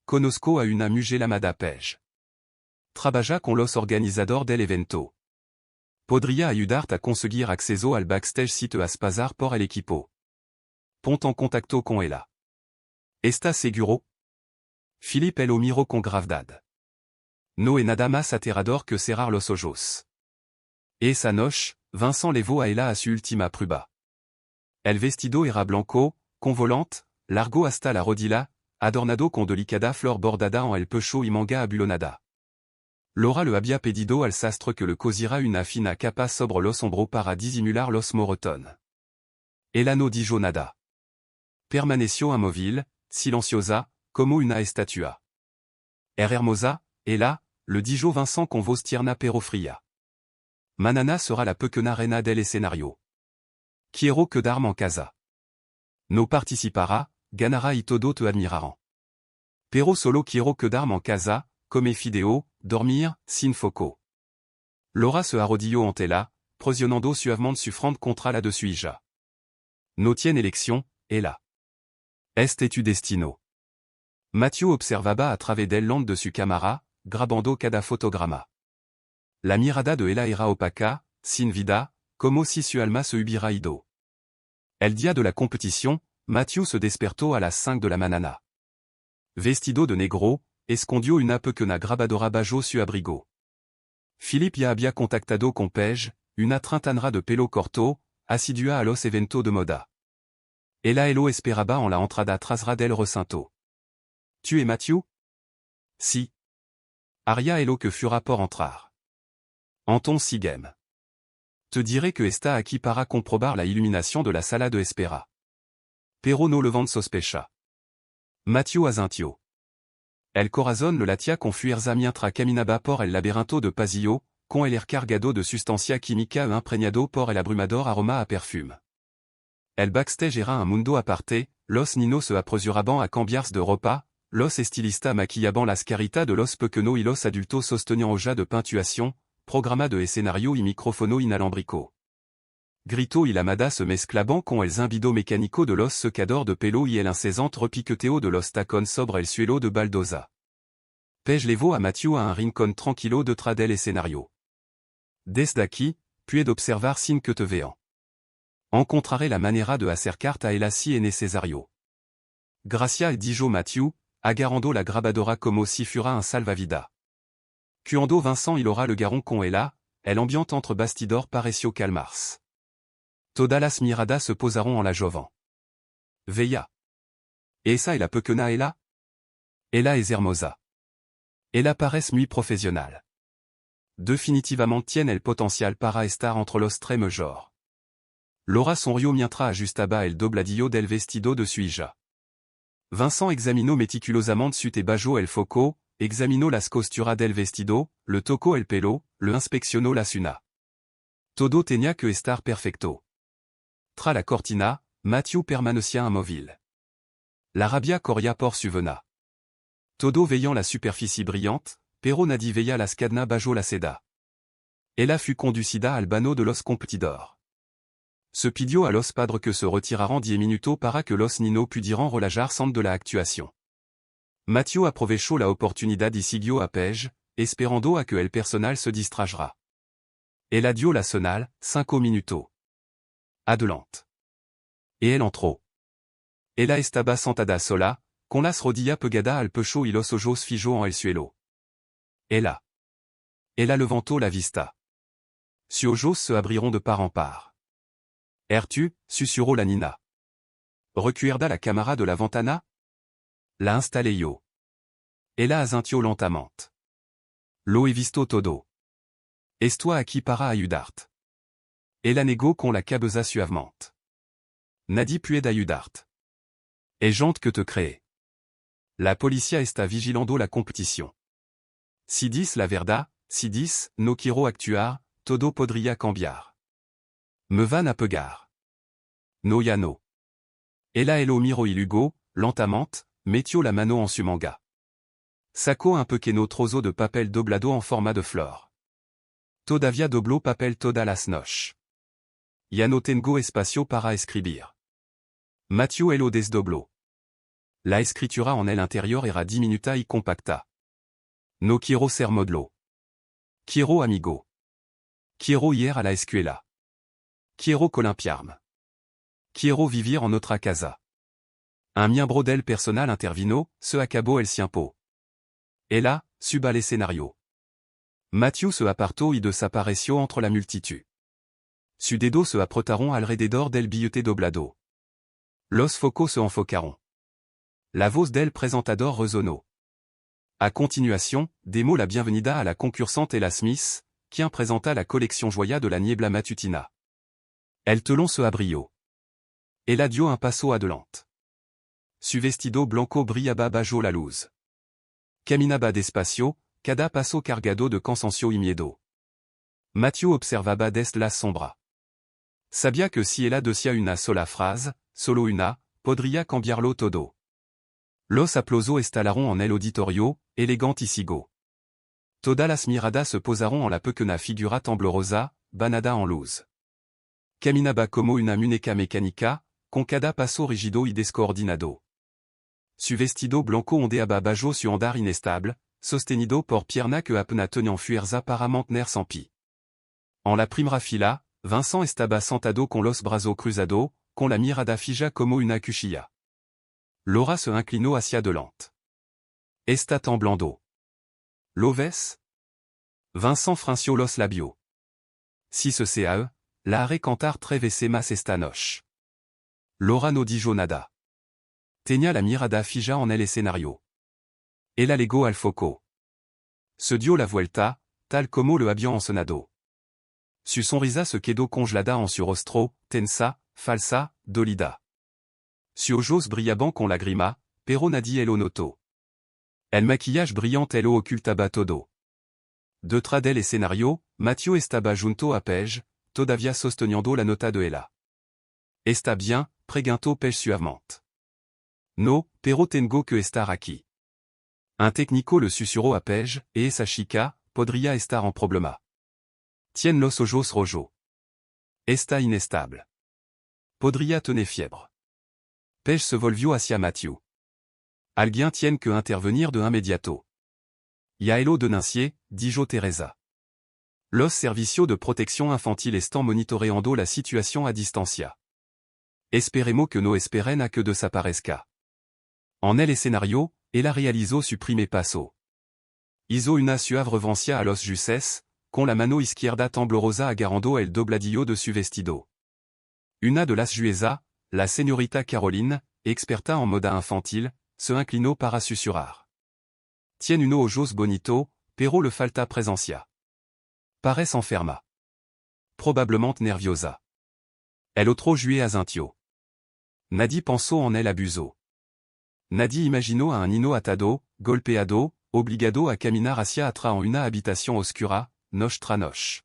Conozco a una mujer llamada Paige. Trabaja con los organizadores del evento. Podría ayudarte a conseguir acceso al backstage si te has pasar por el equipo. Ponte en contacto con ella. ¿Estás seguro? Philippe lo miró con gravedad. No es nada más aterrador que cerrar los ojos. Esa noche, Vincent levó a ella a su última prueba. El vestido era blanco, convolante, largo hasta la rodilla, adornado con delicada flor bordada en el pecho y manga abulonada. Laura le había pedido al sastre que le cosira una fina capa sobre los hombros para disimular los moretones. Ella no dijo nada. Permaneció immóvil, silenciosa, como una estatua. Hermosa, ella, le dijo Vincent con voz tierna pero fría. Manana sera la pequeña reina del escenario. Quiero quedarme en casa. No participará, ganará y todo te admirarán. Pero solo quiero quedarme en casa, come fideo, dormir, sin foco. Laura se arrodilló ante ella, presionando suavement su frente contra la de su hija. No tiene elección, ella. Este tu destino. Mathieu observaba a través del lente de su cámara, grabando cada fotograma. La mirada de ella era opaca, sin vida, como si su alma se hubiera ido. El día de la competición, Mathieu se despertó a las 5 de la mañana. Vestido de negro, escondió una pequeña grabadora bajo su abrigo. Philippe ya había contactado con Paige, una trentanera de pelo corto, asidua a los eventos de moda. Ella lo esperaba en la entrada trasera del recinto. Tu es Mathieu? Si. Aria lo que fura por entrar. Anton Sigem. Te diré que está aquí para comprobar la iluminación de la sala de espera. Pero no levant sospecha. Mathieu asintió. El corazón lo latía con fuerza mientras caminaba por el laberinto de pasillo, con el air cargado de sustancia química e impregnado por el abrumador aroma a perfume. El backstage era un mundo aparte, los ninos se apresuraban a cambiarse de ropa, los estilistas maquillaban las caritas de los pequeños y los adultos sosteniendo hojas de puntuación, programas de escenario y micrófono inalámbrico. Grito y lamada se mezclaban con el zumbido mecánico de los secadores de pelo y el incesante repiqueteo de los tacones sobre el suelo de baldosa. Paige levó a Mathieu a un rincón tranquilo detrás del escenario. Desde aquí, puedo observar sin que te vean. Encontraré la manera de acercarte a ella si es necesario. Gracia dijo Mathieu, agarrando la grabadora como si fuera un salvavidas. Cuando Vincent aura le garon con ella, el ambiente entre bastidors pareció calmarse. Todas las miradas se posaron en la joven. Veía. Esa es la pequeña ella? Ella es hermosa. Ella parece muy profesional. Definitivamente tiene el potencial para estar entre los tres mejores. Laura sonrió mientras ajustaba el dobladillo del vestido de su hija. Vincent examinó meticulosamente su te bajo el foco, examinó las costuras del vestido, le tocó el pelo, le inspeccionó la suna. Todo tenía que estar perfecto. Tras la cortina, Mathieu permanecía immóvil. La rabia corría por su vena. Todo veillant la superficie brillante, pero nadie veía las cadenas bajo la seda. Ella fut conducida al vano de los competidores. Se pidió a los padres que se retiraran 10 minutos para que los niños pudieran relajarse de la actuación. Mathieu aprovechó la oportunidad y siguió a Paige, esperando a que el personal se distrajera. Ella dio la señal, 5 minutos. Adelante. Et elle entró. Ella estaba sentada sola, con las rodillas pegadas al pecho y los ojos fijos en el suelo. Ella levantó la vista. Sus ojos se abrieron de par en par. «Tu», susurró la nina. «Recuerda la cámara de la ventana?» La installé yo. Ella asintió lentamente. «Lo he visto todo. Estoy aquí para ayudarte». Ella negó con la cabeza suavemente. «Nadie puede ayudarte. Es gente que te cree. La policía está vigilando la competición. Si dis la verdad, si dis, no quiero actuar, todo podría cambiar. Me van a pegar. No ya no». Ella lo miró y luego, lentamente, metió la mano en su manga. Sacó un pequeño trozo de papel doblado en forma de flor. Todavía dobló papel todas las noches. Ya no tengo espacio para escribir. Mathieu lo desdobló. La escritura en el interior era diminuta y compacta. No quiero ser modelo. Quiero amigo. Quiero ir a la escuela. Quiero columpiarme. Quiero vivir en otra casa. Un miembro del personal intervino, se acabó el tiempo. Ella, suba el escenario. Mathieu se apartó y desapareció entre la multitud. Sus dedos se apretaron alrededor del billete doblado. Los focos se enfocaron. La voz del presentador Resono. A continuation, démo la bienvenida à la concursante Ella Smith, qui présenta la collection Joya de la Niebla Matutina. El telón se abrió. Ella dio un paso adelante. Su vestido blanco brillaba bajo la luz. Caminaba despacio, cada paso cargado de cansancio y miedo. Matthew observaba desde la sombra. Sabía que si ella decía una sola frase, solo una, podría cambiarlo todo. Los aplausos estallaron en el auditorio, elegantissimo. Todas las miradas se posaron en la pequeña figura temblorosa, banada en luz. Caminaba como una muñeca mecánica, con cada paso rigido y descoordinado. Su vestido blanco ondeaba bajo su andar inestable, sostenido por pierna que apenas tenían fuerza para mantenerse en pie. En la primera fila, Vincent estaba sentado con los brazos cruzados, con la mirada fija como una cuchilla. Laura se inclinó hacia adelante. Está temblando. ¿Lo ves? Vincent frunció los labios. Si se sea, la haré cantar tres veces más esta noche. Laura no dijo nada. Tenía la mirada fija en el escenario. Ella legó al foco. Se dio la vuelta, tal como lo había encenado. Su sonrisa se quedó congelada en su rostro, tensa, falsa, dolida. Su ojos brillaban con lágrima, pero nadie lo notó. El maquillage brillante lo ocultaba todo. Detrás del escenario, Matthew estaba junto a Paige, todavía sosteniendo la nota de Ella. Está bien, preguntó Paige suavemente. No, pero tengo que estar aquí. Un técnico le susurró a Paige, et esa chica, podría estar en problema. Tiene los ojos rojos. Está inestable. Podría tener fiebre. Paige se volvió hacia Matthew. Alguien tiene que intervenir de inmediato. Ya lo denuncié, dijo Teresa. Los servicios de protección infantil están monitoreando la situación a distancia. Esperemos que no esperen a que desaparezca. En el escenario, ella realizó su primer paso. Hizo una suave reverencia a los jueces, con la mano izquierda temblorosa agarrando el dobladillo de su vestido. Una de las juezas, la señorita Caroline, experta en moda infantil, se inclinó para susurrar. Tiene unos ojos bonito, pero le falta presencia. Parece enferma. Probablemente nerviosa. El otro juez asintió. Nadie pensó en el abuso. Nadie imaginó a un niño atado, golpeado, obligado a caminar hacia atrás en una habitación oscura, noche tras noche.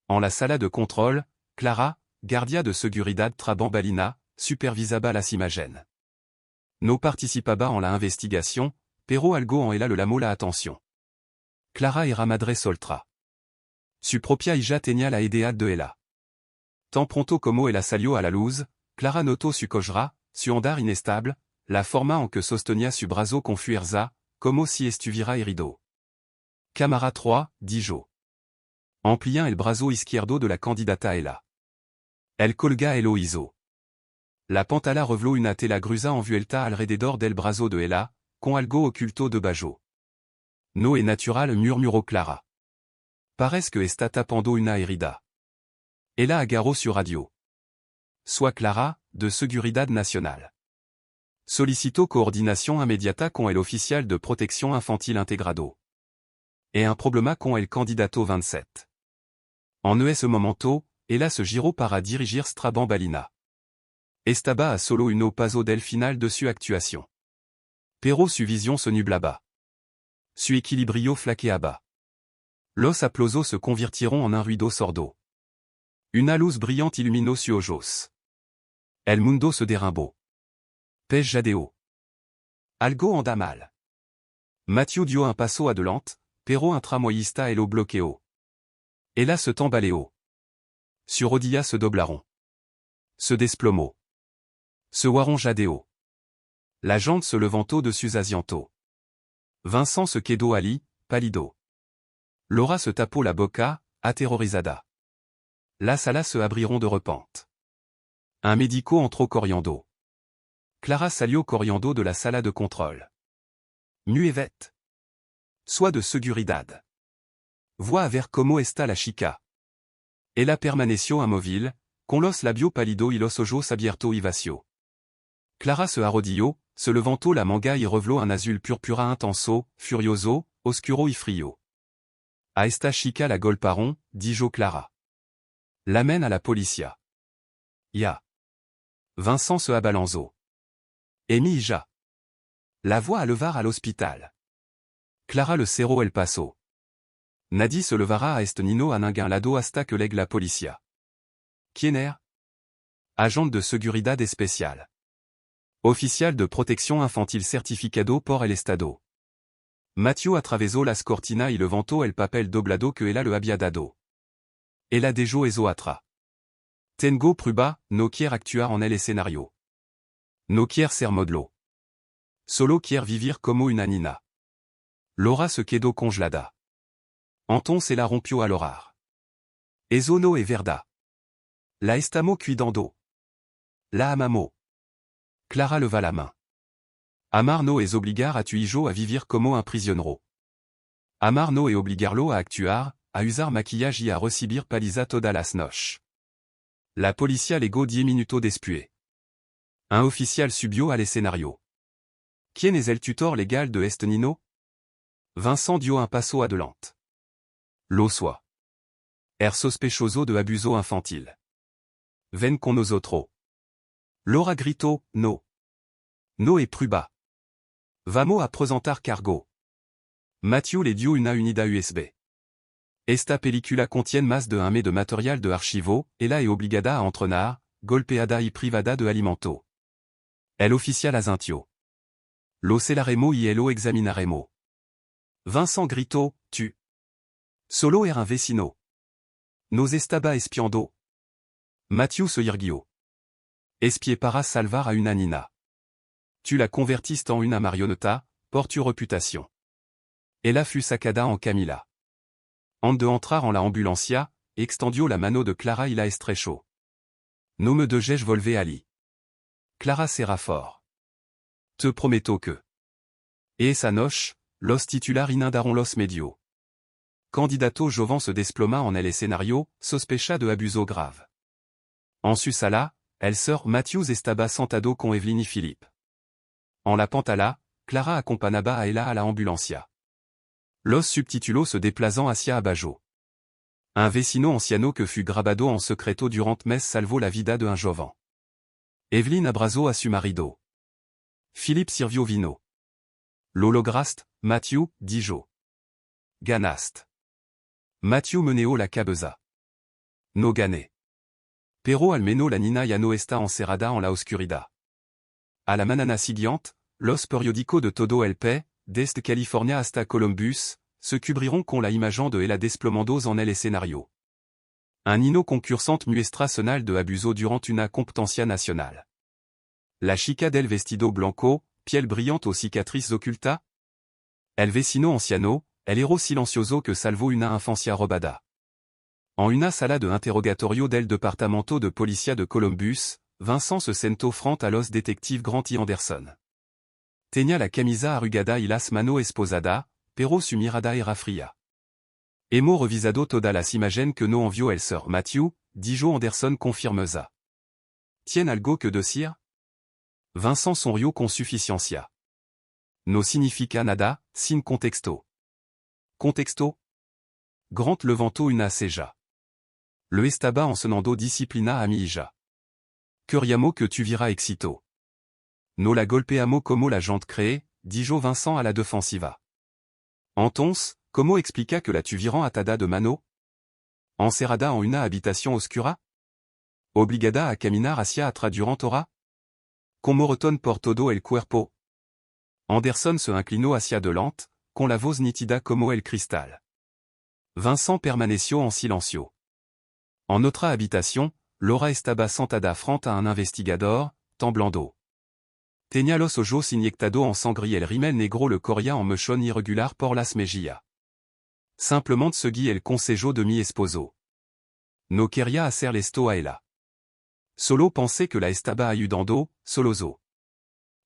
En la sala de contrôle, Clara, guardia de seguridad tras bambalina, supervisaba las imágenes. No participaba en la investigación, pero algo en ella le llamó la atención. Clara era madre soltera. Su propia hija tenía la edad de ella. Tan pronto como ella salió a la luz, Clara notó su cojera, su andar inestable, la forma en que sostenía su brazo con fuerza, como si estuviera herido. Cámara 3, dijo. Empliant el brazo izquierdo de la candidata Ella. El colga el hizo. La pantalla reveló una tela gruesa envuelta alrededor del brazo de Ella, con algo oculto debajo. No es natural, murmuró Clara. Parece que está tapando una herida. Ella agarró su radio. Soy Clara, de Seguridad Nacional. Solicitó coordinación inmediata con el oficial de protección infantil integrado. Et un problema con el candidato 27. En ese momento, Ella se giró para dirigirse tras bambalina. Estaba a solo uno paso del final de su actuación. Pero su visión se nublaba. Su equilibrio flaqueaba. Los aplausos se convirtieron en un ruido sordo. Una luz brillante iluminó sus ojos. El mundo se derrumbó. Paige jadeó. Algo anda mal. Matthew dio un paso adelante, pero un tramoyista lo bloqueó. Ella se tambaleó. Su rodilla se doblaron. Se desplomó. Se waron jadeó. La jante se levantó de sus asientos. Vincent se quedó allí, pálido. Laura se tapó la boca, aterrorizada. Las alas se abrieron de repente. Un médico entró corriendo. Clara salió corriendo de la sala de contrôle. Nuevette. Soy de seguridad. Voy a ver cómo está la chica. Ella permaneció inmóvil, con los labios pálidos y los ojos abiertos y vacíos. Clara se arrodilló, se levanto la manga y revelo un azul purpura intenso, furioso, oscuro y frio. A esta chica la golparon, dijo Clara. L'amène à la policia. Ya. Vincent se abalanzó. Emi ja. La voix a levar à l'hôpital. Clara le cerro el paso. Nadie se levara a este nino a ningún lado hasta que llegue la policia. ¿Quién er? Agent de seguridad especial. Oficial de protección infantil certificado por el estado. Mathieu atravesó las cortinas y levantó el papel doblado que ella le había dado. Ella dejó eso atrás. Tengo prueba, no quiere actuar en el escenario. No quiere ser modelo. Solo quiere vivir como una nina. Laura se quedó congelada. Entonces la rompió a llorar. Eso no es verdad. La estamos cuidando. La amamos. Clara leva la main. Amar no es obligar a tu hijo a vivir como un prisionero. Amar no es obligarlo a actuar, a usar maquillage y a recibir paliza todas las noches. La policia llegó 10 minutos después. Un oficial subió al escenario. ¿Quién es el tutor legal de este nino? Vincent dio un paso adelante. Lo soy. Sospechoso de abuso infantil. Ven con nosotros. Laura gritó, no. No es prueba. Vamos a presentar cargo. Mathieu le dio una unidad USB. Esta película contiene más de 1 mes de material de archivo, ella es obligada a entrenar, golpeada y privada de alimento. El oficial asintió. Lo celaremos y lo examinaremos. Vincent gritó, tu. Solo era un vecino. Nos estaba espiando. Mathieu se irguió. Espie para salvar a una nina. Tu la convertiste en una marioneta, por tu reputación. Ella fut sacada en Camila. Antes de entrar en la ambulancia, extendió la mano de Clara y la estrechó. No me dejes volver allí. Clara serra fort. Te prometo que. Esa noche, los titular inundaron los medios. Candidato joven se desploma en el escenario, sospecha de abuso grave. En su sala, el sœur Matthews estaba sentado con Evelyn y Philippe. En la pantalla, Clara acompañaba a ella a la ambulancia. Los subtitulos se desplazant hacia abajo. Un vecino anciano que fut grabado en secreto durant mes salvó la vida de un joven. Evelyn abrazó a su marido. Philippe sirvió vino. Lo lograste, Matthew, dijo. Ganaste. Matthew meneó la cabeza. No gané. Pero al menos la nina ya no está encerrada en la oscuridad. A la mañana siguiente, los periódicos de todo el país, desde California hasta Columbus, se cubriront con la imagen de ella desplomándose en el escenario. Un nino concursante muestra sonal de abuso durant una competencia nacional. La chica del vestido blanco, piel brillante aux cicatrices ocultas. El vecino anciano, el héros silencioso que salvó una infancia robada. En una sala de interrogatorio del departamento de policía de Columbus, Vincent se sentó frente a los detectives Grant y Anderson. Tenía la camisa arrugada y las manos esposadas, pero su mirada era fría. Hemos revisado todas las imágenes que no envió el sir Matthew, dijo Anderson con firmeza. ¿Tien algo que decir? Vincent sonrió con suficiencia. No significa nada, sin contexto. Contexto? Grant levantó una ceja. Le estaba enseñando disciplina a mi hija. Queríamos que tuviera éxito. No la golpeamos como la gente cree, dijo Vincent a la defensiva. Entonces, ¿cómo explica que la tuvieran atada de mano? Encerrada en una habitación oscura? Obligada a caminar hacia atrás durant hora? Con moretón por todo el cuerpo? Anderson se inclinó hacia adelante, con la voz nítida como el cristal. Vincent permaneció en silencio. En otra habitación, Laura estaba sentada frente a un investigador, temblando. Tenía los ojos inyectados en sangre y el rímel negro le corría en motion irregular por las mejillas. Simplement seguí el consejo de mi esposo. No quería hacerle esto a ella. Solo pensé que la estaba ayudando, soloso.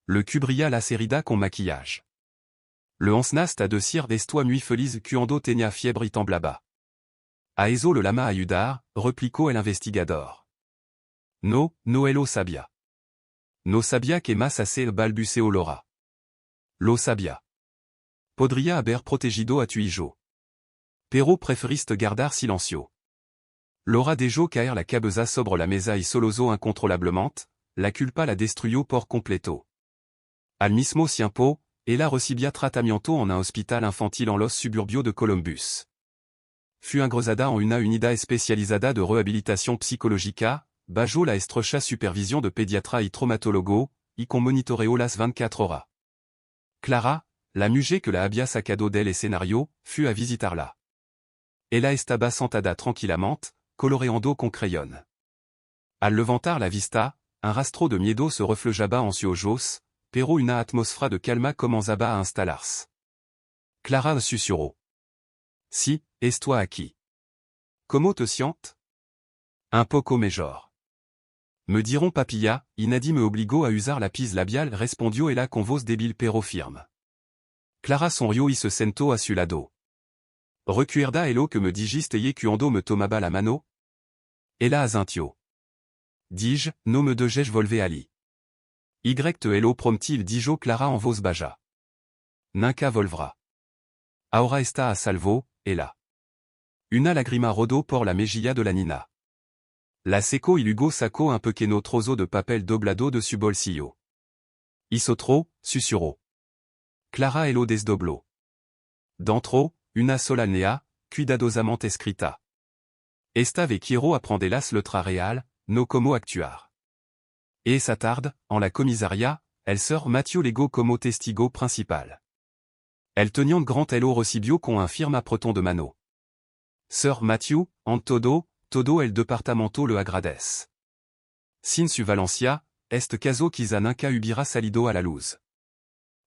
Le cubría la herida con maquillage. Le enseñaste a decir esto muy feliz cuando tenía fiebre y temblaba. A eso le lama ayudar, replicó el investigador. No, no lo sabía. No sabia que mas hacer balbuceò Laura. Lo sabia. Podria haber protegido a tu hijo. Pero preferiste guardar silencio. Laura dejó caer la cabeza sobre la mesa y soloso incontrolablement, la culpa la destruyó por completo. Al mismo tiempo, ella recibia tratamiento en un hospital infantil en los suburbios de Columbus. Fut ingresada en una unidad especializada de rehabilitación psicológica, bajo la estrecha supervision de pediatra y traumatólogo, y con monitoreó las 24 horas. Clara, la mujer que la había sacado del escenario, fut a visitarla. Ella estaba sentada tranquilamente, coloreando con crayón. Al levantar la vista, un rastro de miedo se reflejaba en sus ojos, pero una atmósfera de calma comenzaba a instalarse. Clara susurró. Si, estoy aquí. ¿Cómo te sientes? Un poco mejor. Me diront papilla, y nadie me obligó a usar lápiz labial respondió ella con voz débil pero firme. Clara sonrió y se sentó a su lado. Recuerda elo que me dijiste y cuando me tomaba la mano? Ella asintió. Dis-je, no me dejé volver ali. Y te elo promptil dijo Clara en voz baja. Nunca volvra. Ahora está a salvo, ella. Una lágrima rodó por la mejilla de la nina. La secó y luego sacó un pequeño trozo de papel doblado de su bolsillo. Hizo otro, susurró. Clara elo desdobló. Dentro, una sola línea, cuidadosamente escrita. Esta vez quiero aprenderlas letra real, no como actuar. Esa tarde, en la comisaria, el sir Matthew legó como testigo principal. El teniente grand elo recibió con un firme apretón de mano. Sir Matthew, en todo el departamento le agradece. Sin su Valencia, este caso quizá nunca hubiera salido a la luz.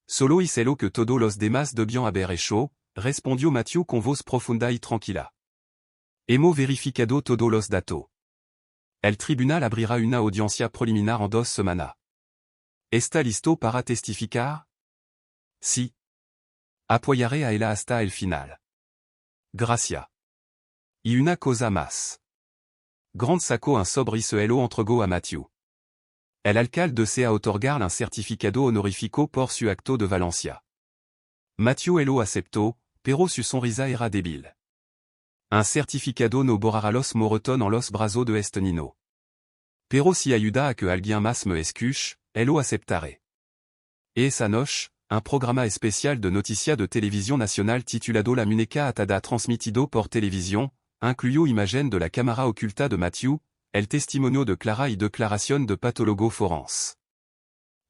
Solo hice lo que todos los demás debían haber hecho, respondió Matthew con voz profunda y tranquila. Hemos verificado todos los datos. El tribunal abrirá una audiencia preliminar en 2 semanas. ¿Está listo para testificar? Sí. Apoyaré a ella hasta el final. Gracias. Y una cosa más. Grand sacó un sobre y se lo entregó a Matthew. El alcalde desea otorgar un certificado honorífico por su acto de Valencia. Matthew lo aceptó, pero su sonrisa era débil. Un certificado no borrará los moretones en los brazos de este nino. Pero si ayuda a que alguien más me escuche, lo aceptaré. Esa noche, un programa especial de noticias de televisión nacional titulado La Muñeca Atada transmitido por televisión, incluyó imagen de la cámara oculta de Matthew, el testimonio de Clara y declaración de patólogo forense.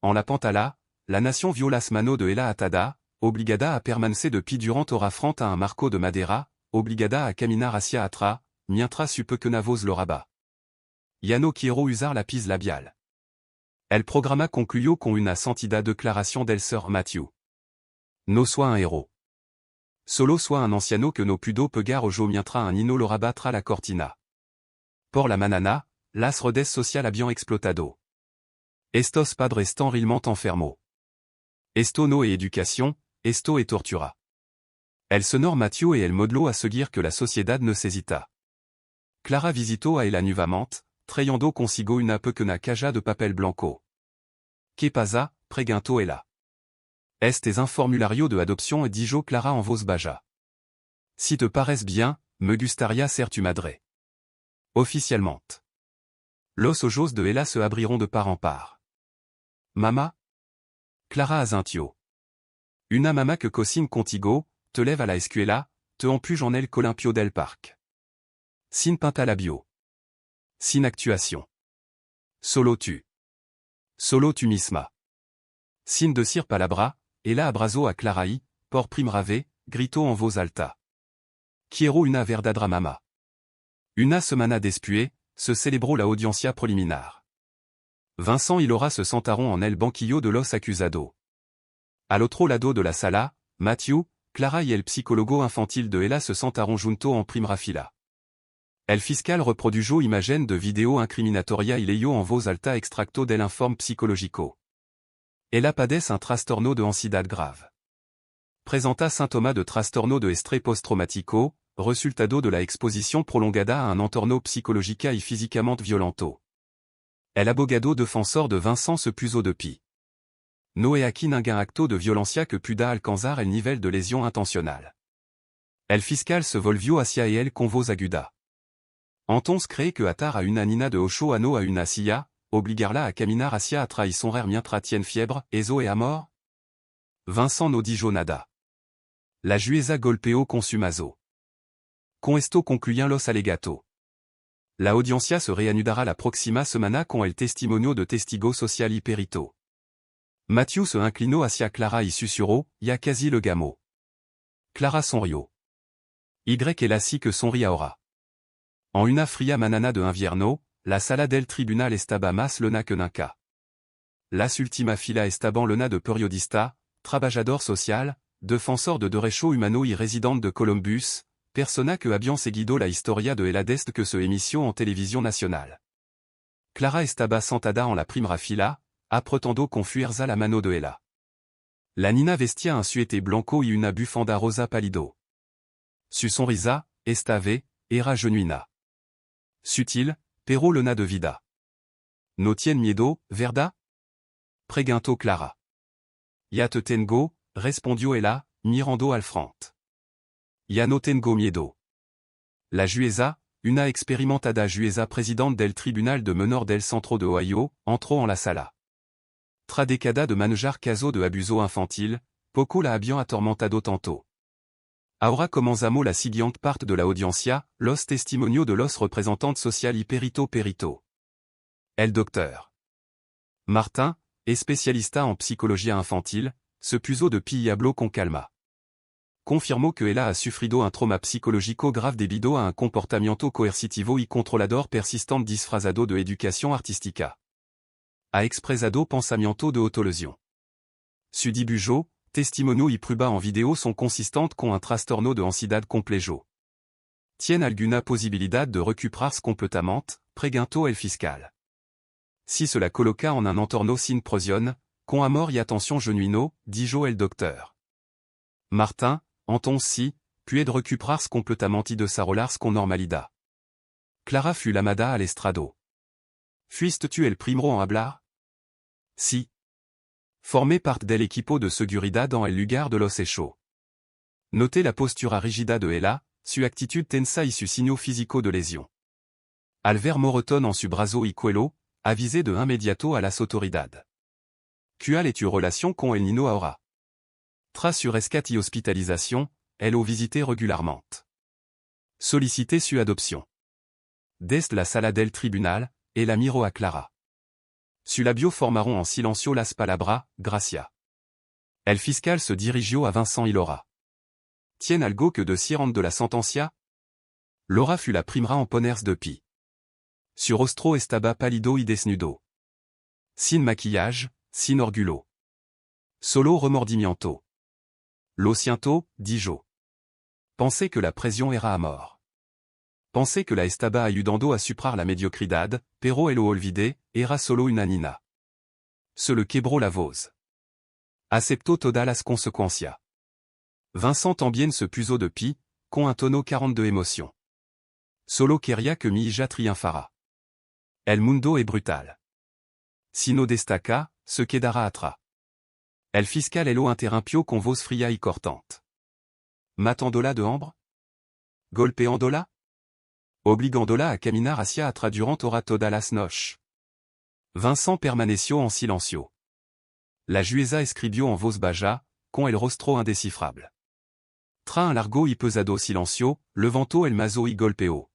En la pantalla, la nación vio las manos de ella atada, obligada a permanecer de pie durant horas frente a un marco de madera, obligada a caminar hacia atrás, mientras su pequeña voz lo raba. Ya no quiero usar lápiz labial. El programa concluyó con una sentida declaración del Sir Matthew. No sois un héros. Solo sois un anciano que no pudo pegar ojo mientras un nino lo rabatra la cortina. Por la manana, las redes sociales habían explotado. Estos padres están realmente enfermos. Esto no es educación, esto es tortura. El señor Matthew et el modelo a seguir que la sociedad necesita. Clara visitó a ella nuevamente, trayendo consigo una pequeña caja de papel blanco. ¿Qué pasa? Preguntó ella. Este es un formulario de adopción dijo Clara en voz baja. Si te parece bien, me gustaría ser tu madre. Oficialmente. Los ojos de ella se abriront de par en par. Mama? Clara asintió. Una mamá que cocine contigo, te lève a la escuela, te empuje en el colimpio del parque. Sin pintalabio. Sin actuación. Solo tu. Solo tu misma. Sin decir palabra, ella abrazó a Clara y, por primera vez, gritó en voz alta. Quiero una verdadera mamá. Una semana después, se celebró la audiencia preliminar. Vincent y Laura se sentaron en el banquillo de los acusados. Al otro lado de la sala, Matthew, Clara y el psicólogo infantil de ella se sentaron junto en primera fila. El fiscal reprodujo imagen de video incriminatoria y leyó en voz alta extracto del informe psicológico. Ella padece un trastorno de ansiedad grave. Presenta síntomas de trastorno de estrés postraumático, resultado de la exposición prolongada a un entorno psicológica y físicamente violento. El abogado defensor de Vincent se puso de pi. No he aquí ningún acto de violencia que pueda alcanzar el nivel de lesión intencional. El fiscal se volvió hacia él con voz aguda. Entonces cree que atar a una nina de 8 años a una silla, obligarla a caminar hacia atrás y sonreír mientras tiene fiebre, eso es amor? Vincent no dijo nada. La jueza golpeó con su mazo. Con esto concluyen los alegatos. La audiencia se reanudará la próxima semana con el testimonio de testigo social y perito. Matthew se inclinó hacia Clara y susurró, ya casi le gamo. Clara sonrió. Y el así que sonría ahora. En una fría manana de invierno, la sala del tribunal estaba más lona que nunca. Las última fila estaban lona de periodista, trabajador social, defensor de derechos humanos y residente de Columbus, persona que habían seguido la historia de la desde que se emitió en televisión nacional. Clara estaba sentada en la primera fila, apretando con fuerza la mano de ella. La nina vestía un suéter blanco y una bufanda rosa pálido. Su sonrisa, esta vez, era genuina. Sutil, pero lona de vida. No tien miedo, verdad? Preguntó Clara. Ya te tengo, respondió ella, mirando al frente. Ya no tengo miedo. La jueza, una experimentada jueza presidente del Tribunal de Menor del Centro de Ohio, entró en la sala. Tra década de manejar caso de abuso infantil, poco la habían atormentado tanto. Ahora comenzamos la siguiente parte de la audiencia, los testimonios de los representantes social y perito. El docteur Martin, especialista en psicología infantil, se puso de pie y habló con calma. Confirmó que ella ha sufrido un trauma psicológico grave debido a un comportamiento coercitivo y controlador persistente disfrazado de educación artística. Ha expresado pensamiento de autolesión. Su dibujo, testimonio y prueba en video son consistentes con un trastorno de ansiedad complejo. ¿Tiene alguna posibilidad de recuperarse completamente? Preguntó el fiscal. Si se la coloca en un entorno sin presión, con amor y atención genuino, dijo el docteur. Martin, entonces si, puede recuperarse completamente y desarrollarse con normalidad. Clara fut llamada al estrado. ¿Fuiste tu el primero en hablar? Sí. Formé parte del equipo de seguridad en el lugar de los hechos. Notez la postura rígida de ella, su actitud tensa y su signo físico de lesión. Al ver morotón en su brazo y cuello, avisé de inmediato a las autoridades. ¿Cuál es tu relación con el niño ahora? Tras su rescate y hospitalización, elle o visité régulièrement. Sollicité su adoption. Desde la sala del tribunal, ella miró a Clara. Su labio formaron en silencio las palabras, gracia. El fiscal se dirigió a Vincent y Laura. ¿Tiene algo que decir de la sentencia? Laura fut la primera en ponerse de pie. Su rostro estaba pálido y desnudo. Sin maquillage, sin orgullo. Solo remordimiento. Lo siento, dijo. Pensé que la presión era a mort. Pensé que la estaba ayudando a superar la mediocridad, pero el olvidé, era solo una nina. Se le quebró la voz. Aceptó todas las consecuencias. Vincent también se puso de pie, con un tono 40 de emoción. Solo quería que mi hija triunfara. El mundo es brutal. Si no destaca, se quedará atrás. El fiscal lo interrumpió con voz fría y cortante. Matándola de hambre? Golpeándola? Obligándola a caminar hacia atrás durante todas las noches. Vincent permaneció en silencio. La jueza escribió en voz baja, con el rostro indescifrable. Tra un largo y pesado silencio, levantó el mazo y golpeó.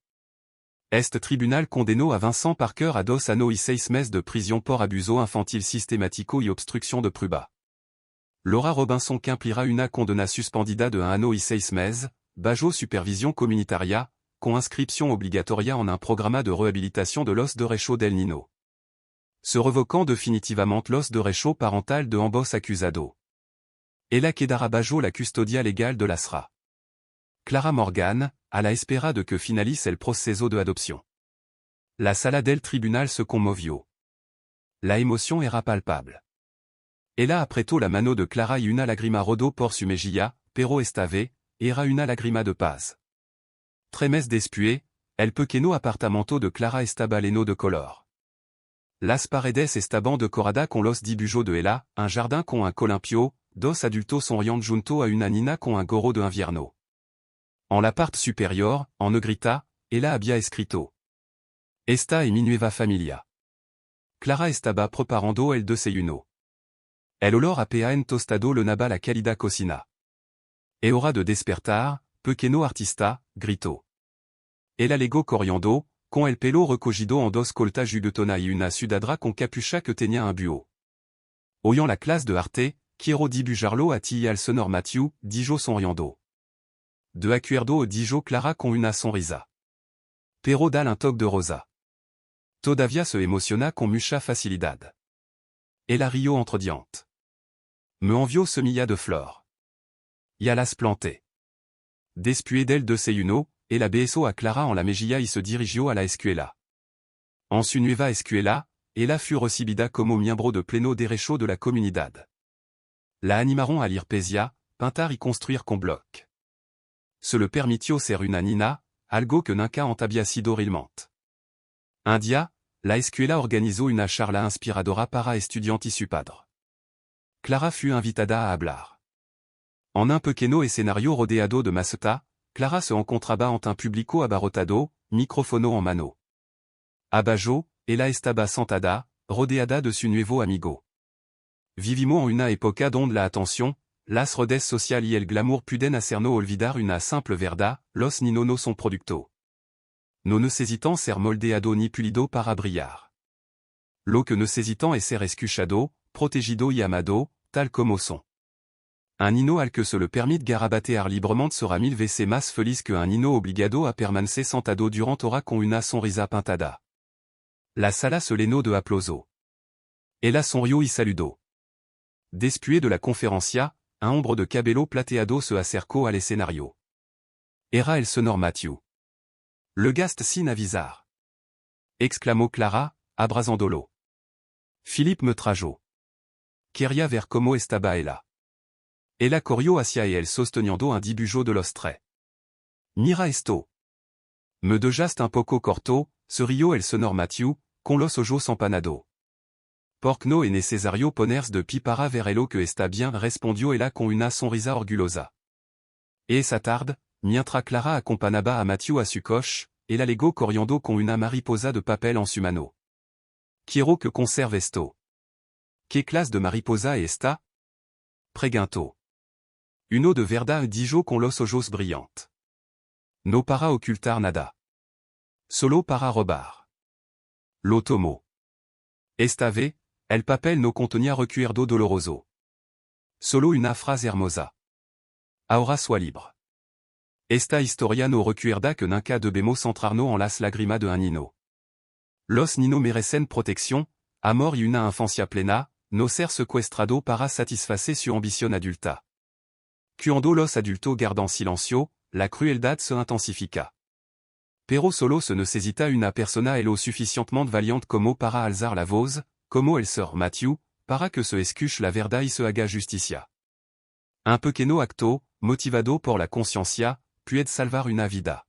Este tribunal condenó a Vincent Parker a 2 años y 6 meses de prisión por abuso infantil sistemático y obstrucción de prueba. Laura Robinson cumplirá una condena suspendida de 1 año y 6 meses, bajo supervision comunitaria, con inscripción obligatoria en un programa de rehabilitación de los derechos del niño. Se revocant definitivamente los derechos parental de ambos acusados. Ella quedará bajo la custodia legal de la SRA. Clara Morgan, a la espera de que finalice el proceso de adopción. La sala del tribunal se conmovió. La emoción era palpable. Ella apretó la mano de Clara y una lágrima rodó por su mejilla, pero esta vez, era una lágrima de paz. 3 meses después, el pequeño apartamento de Clara estaba lleno de color. las paredes estaban de corada con los dibujos de ella, un jardin con un colimpio, dos adultos orientent junto a una nina con un gorro de invierno. En la parte supérieure, en negrita, ella había escrito. Esta es mi nueva familia. Clara estaba preparando el desayuno. El olor a pan tostado le naba la calida cocina. E hora de despertar, pequeño artista, gritó. El alegó corriendo, con el pelo recogido en dos coltas juguetona y una sudadra con capucha que tenía un buo. Oyant la classe de arte, quiero dibujarlo a ti y al sonor Matthew, dijo sonriendo. De acuerdo dijo Clara con una sonrisa. Pero dal un toque de rosa. Todavía se emociona con mucha facilidad. Ella rió entre dientes. Me envió semilla de flor. Y a las planté. Después del desayuno, ella besó a Clara en la mejilla y se dirigió a la escuela. En su nueva escuela, ella fut recibida como miembro de pleno derecho de la comunidad. La animaron a lire poesía, pintar y construir con bloc. Se le permitió ser una nina, algo que nunca había sido realmente. Un día, la escuela organizó una charla inspiradora para estudiantes y su padre. Clara fut invitada a hablar. En un pequeño escenario rodeado de maceta, Clara se encontraba ante un público abarrotado, micrófono en mano. Abajo, ella estaba sentada, rodeada de su nuevo amigo. Vivimos en una época donde la atención, las redes sociales y el glamour pueden hacernos olvidar una simple verdad, los niños no son producto. No necesitan ser moldeado ni pulido para brillar. Lo que necesitan es ser escuchado, protegido y amado, tal como son. Un niño al que se le permite garabatear librement sera 1000 veces más feliz que un niño obligado a permanecer sentado durante hora con una sonrisa pintada. La sala se llenó de aplausos. Ella sonrió y saludó. Después de la conferencia, un hombre de cabello plateado se acercó al escenario. Era el señor Matthew. Le gast sin avisar. Exclamó Clara, abrazándolo. Philippe me trajo. Quería ver cómo estaba ella. Ella corrió hacia él sosteniendo un dibujo de los tres. Mira esto. Me dejaste un poco corto, se rió el señor Matthew, con los ojos empanados. Por no es necesario ponerse de pie para verlo que está bien, respondió ella con una sonrisa orgullosa. Esa tarde, mientras Clara acompañaba a Matthew a su coche, ella alegó corriendo con una mariposa de papel en su mano. Quiero que conserve esto. ¿Qué clase de mariposa es esta? Preguntó. Uno de verdad dijo con los ojos brillantes. No para ocultar nada. Solo para robar. Lo tomó. Esta vez, el papel no contenía recuerdo doloroso. Solo una frase hermosa. Ahora soy libre. Esta historia no recuerda que nunca debemos centrarnos en las lágrimas de un niño. Los niños merecen protección, amor y una infancia plena, no ser secuestrado para satisfacer su ambición adulta. Cuando los adultos guardan silencio, la crueldad se intensifica. Pero solo se necesita una persona lo suficientemente valiente como para alzar la voz, como el Sir Matthew, para que se escuche la verdad y se haga justicia. Un pequeño acto, motivado por la conciencia, puede salvar una vida.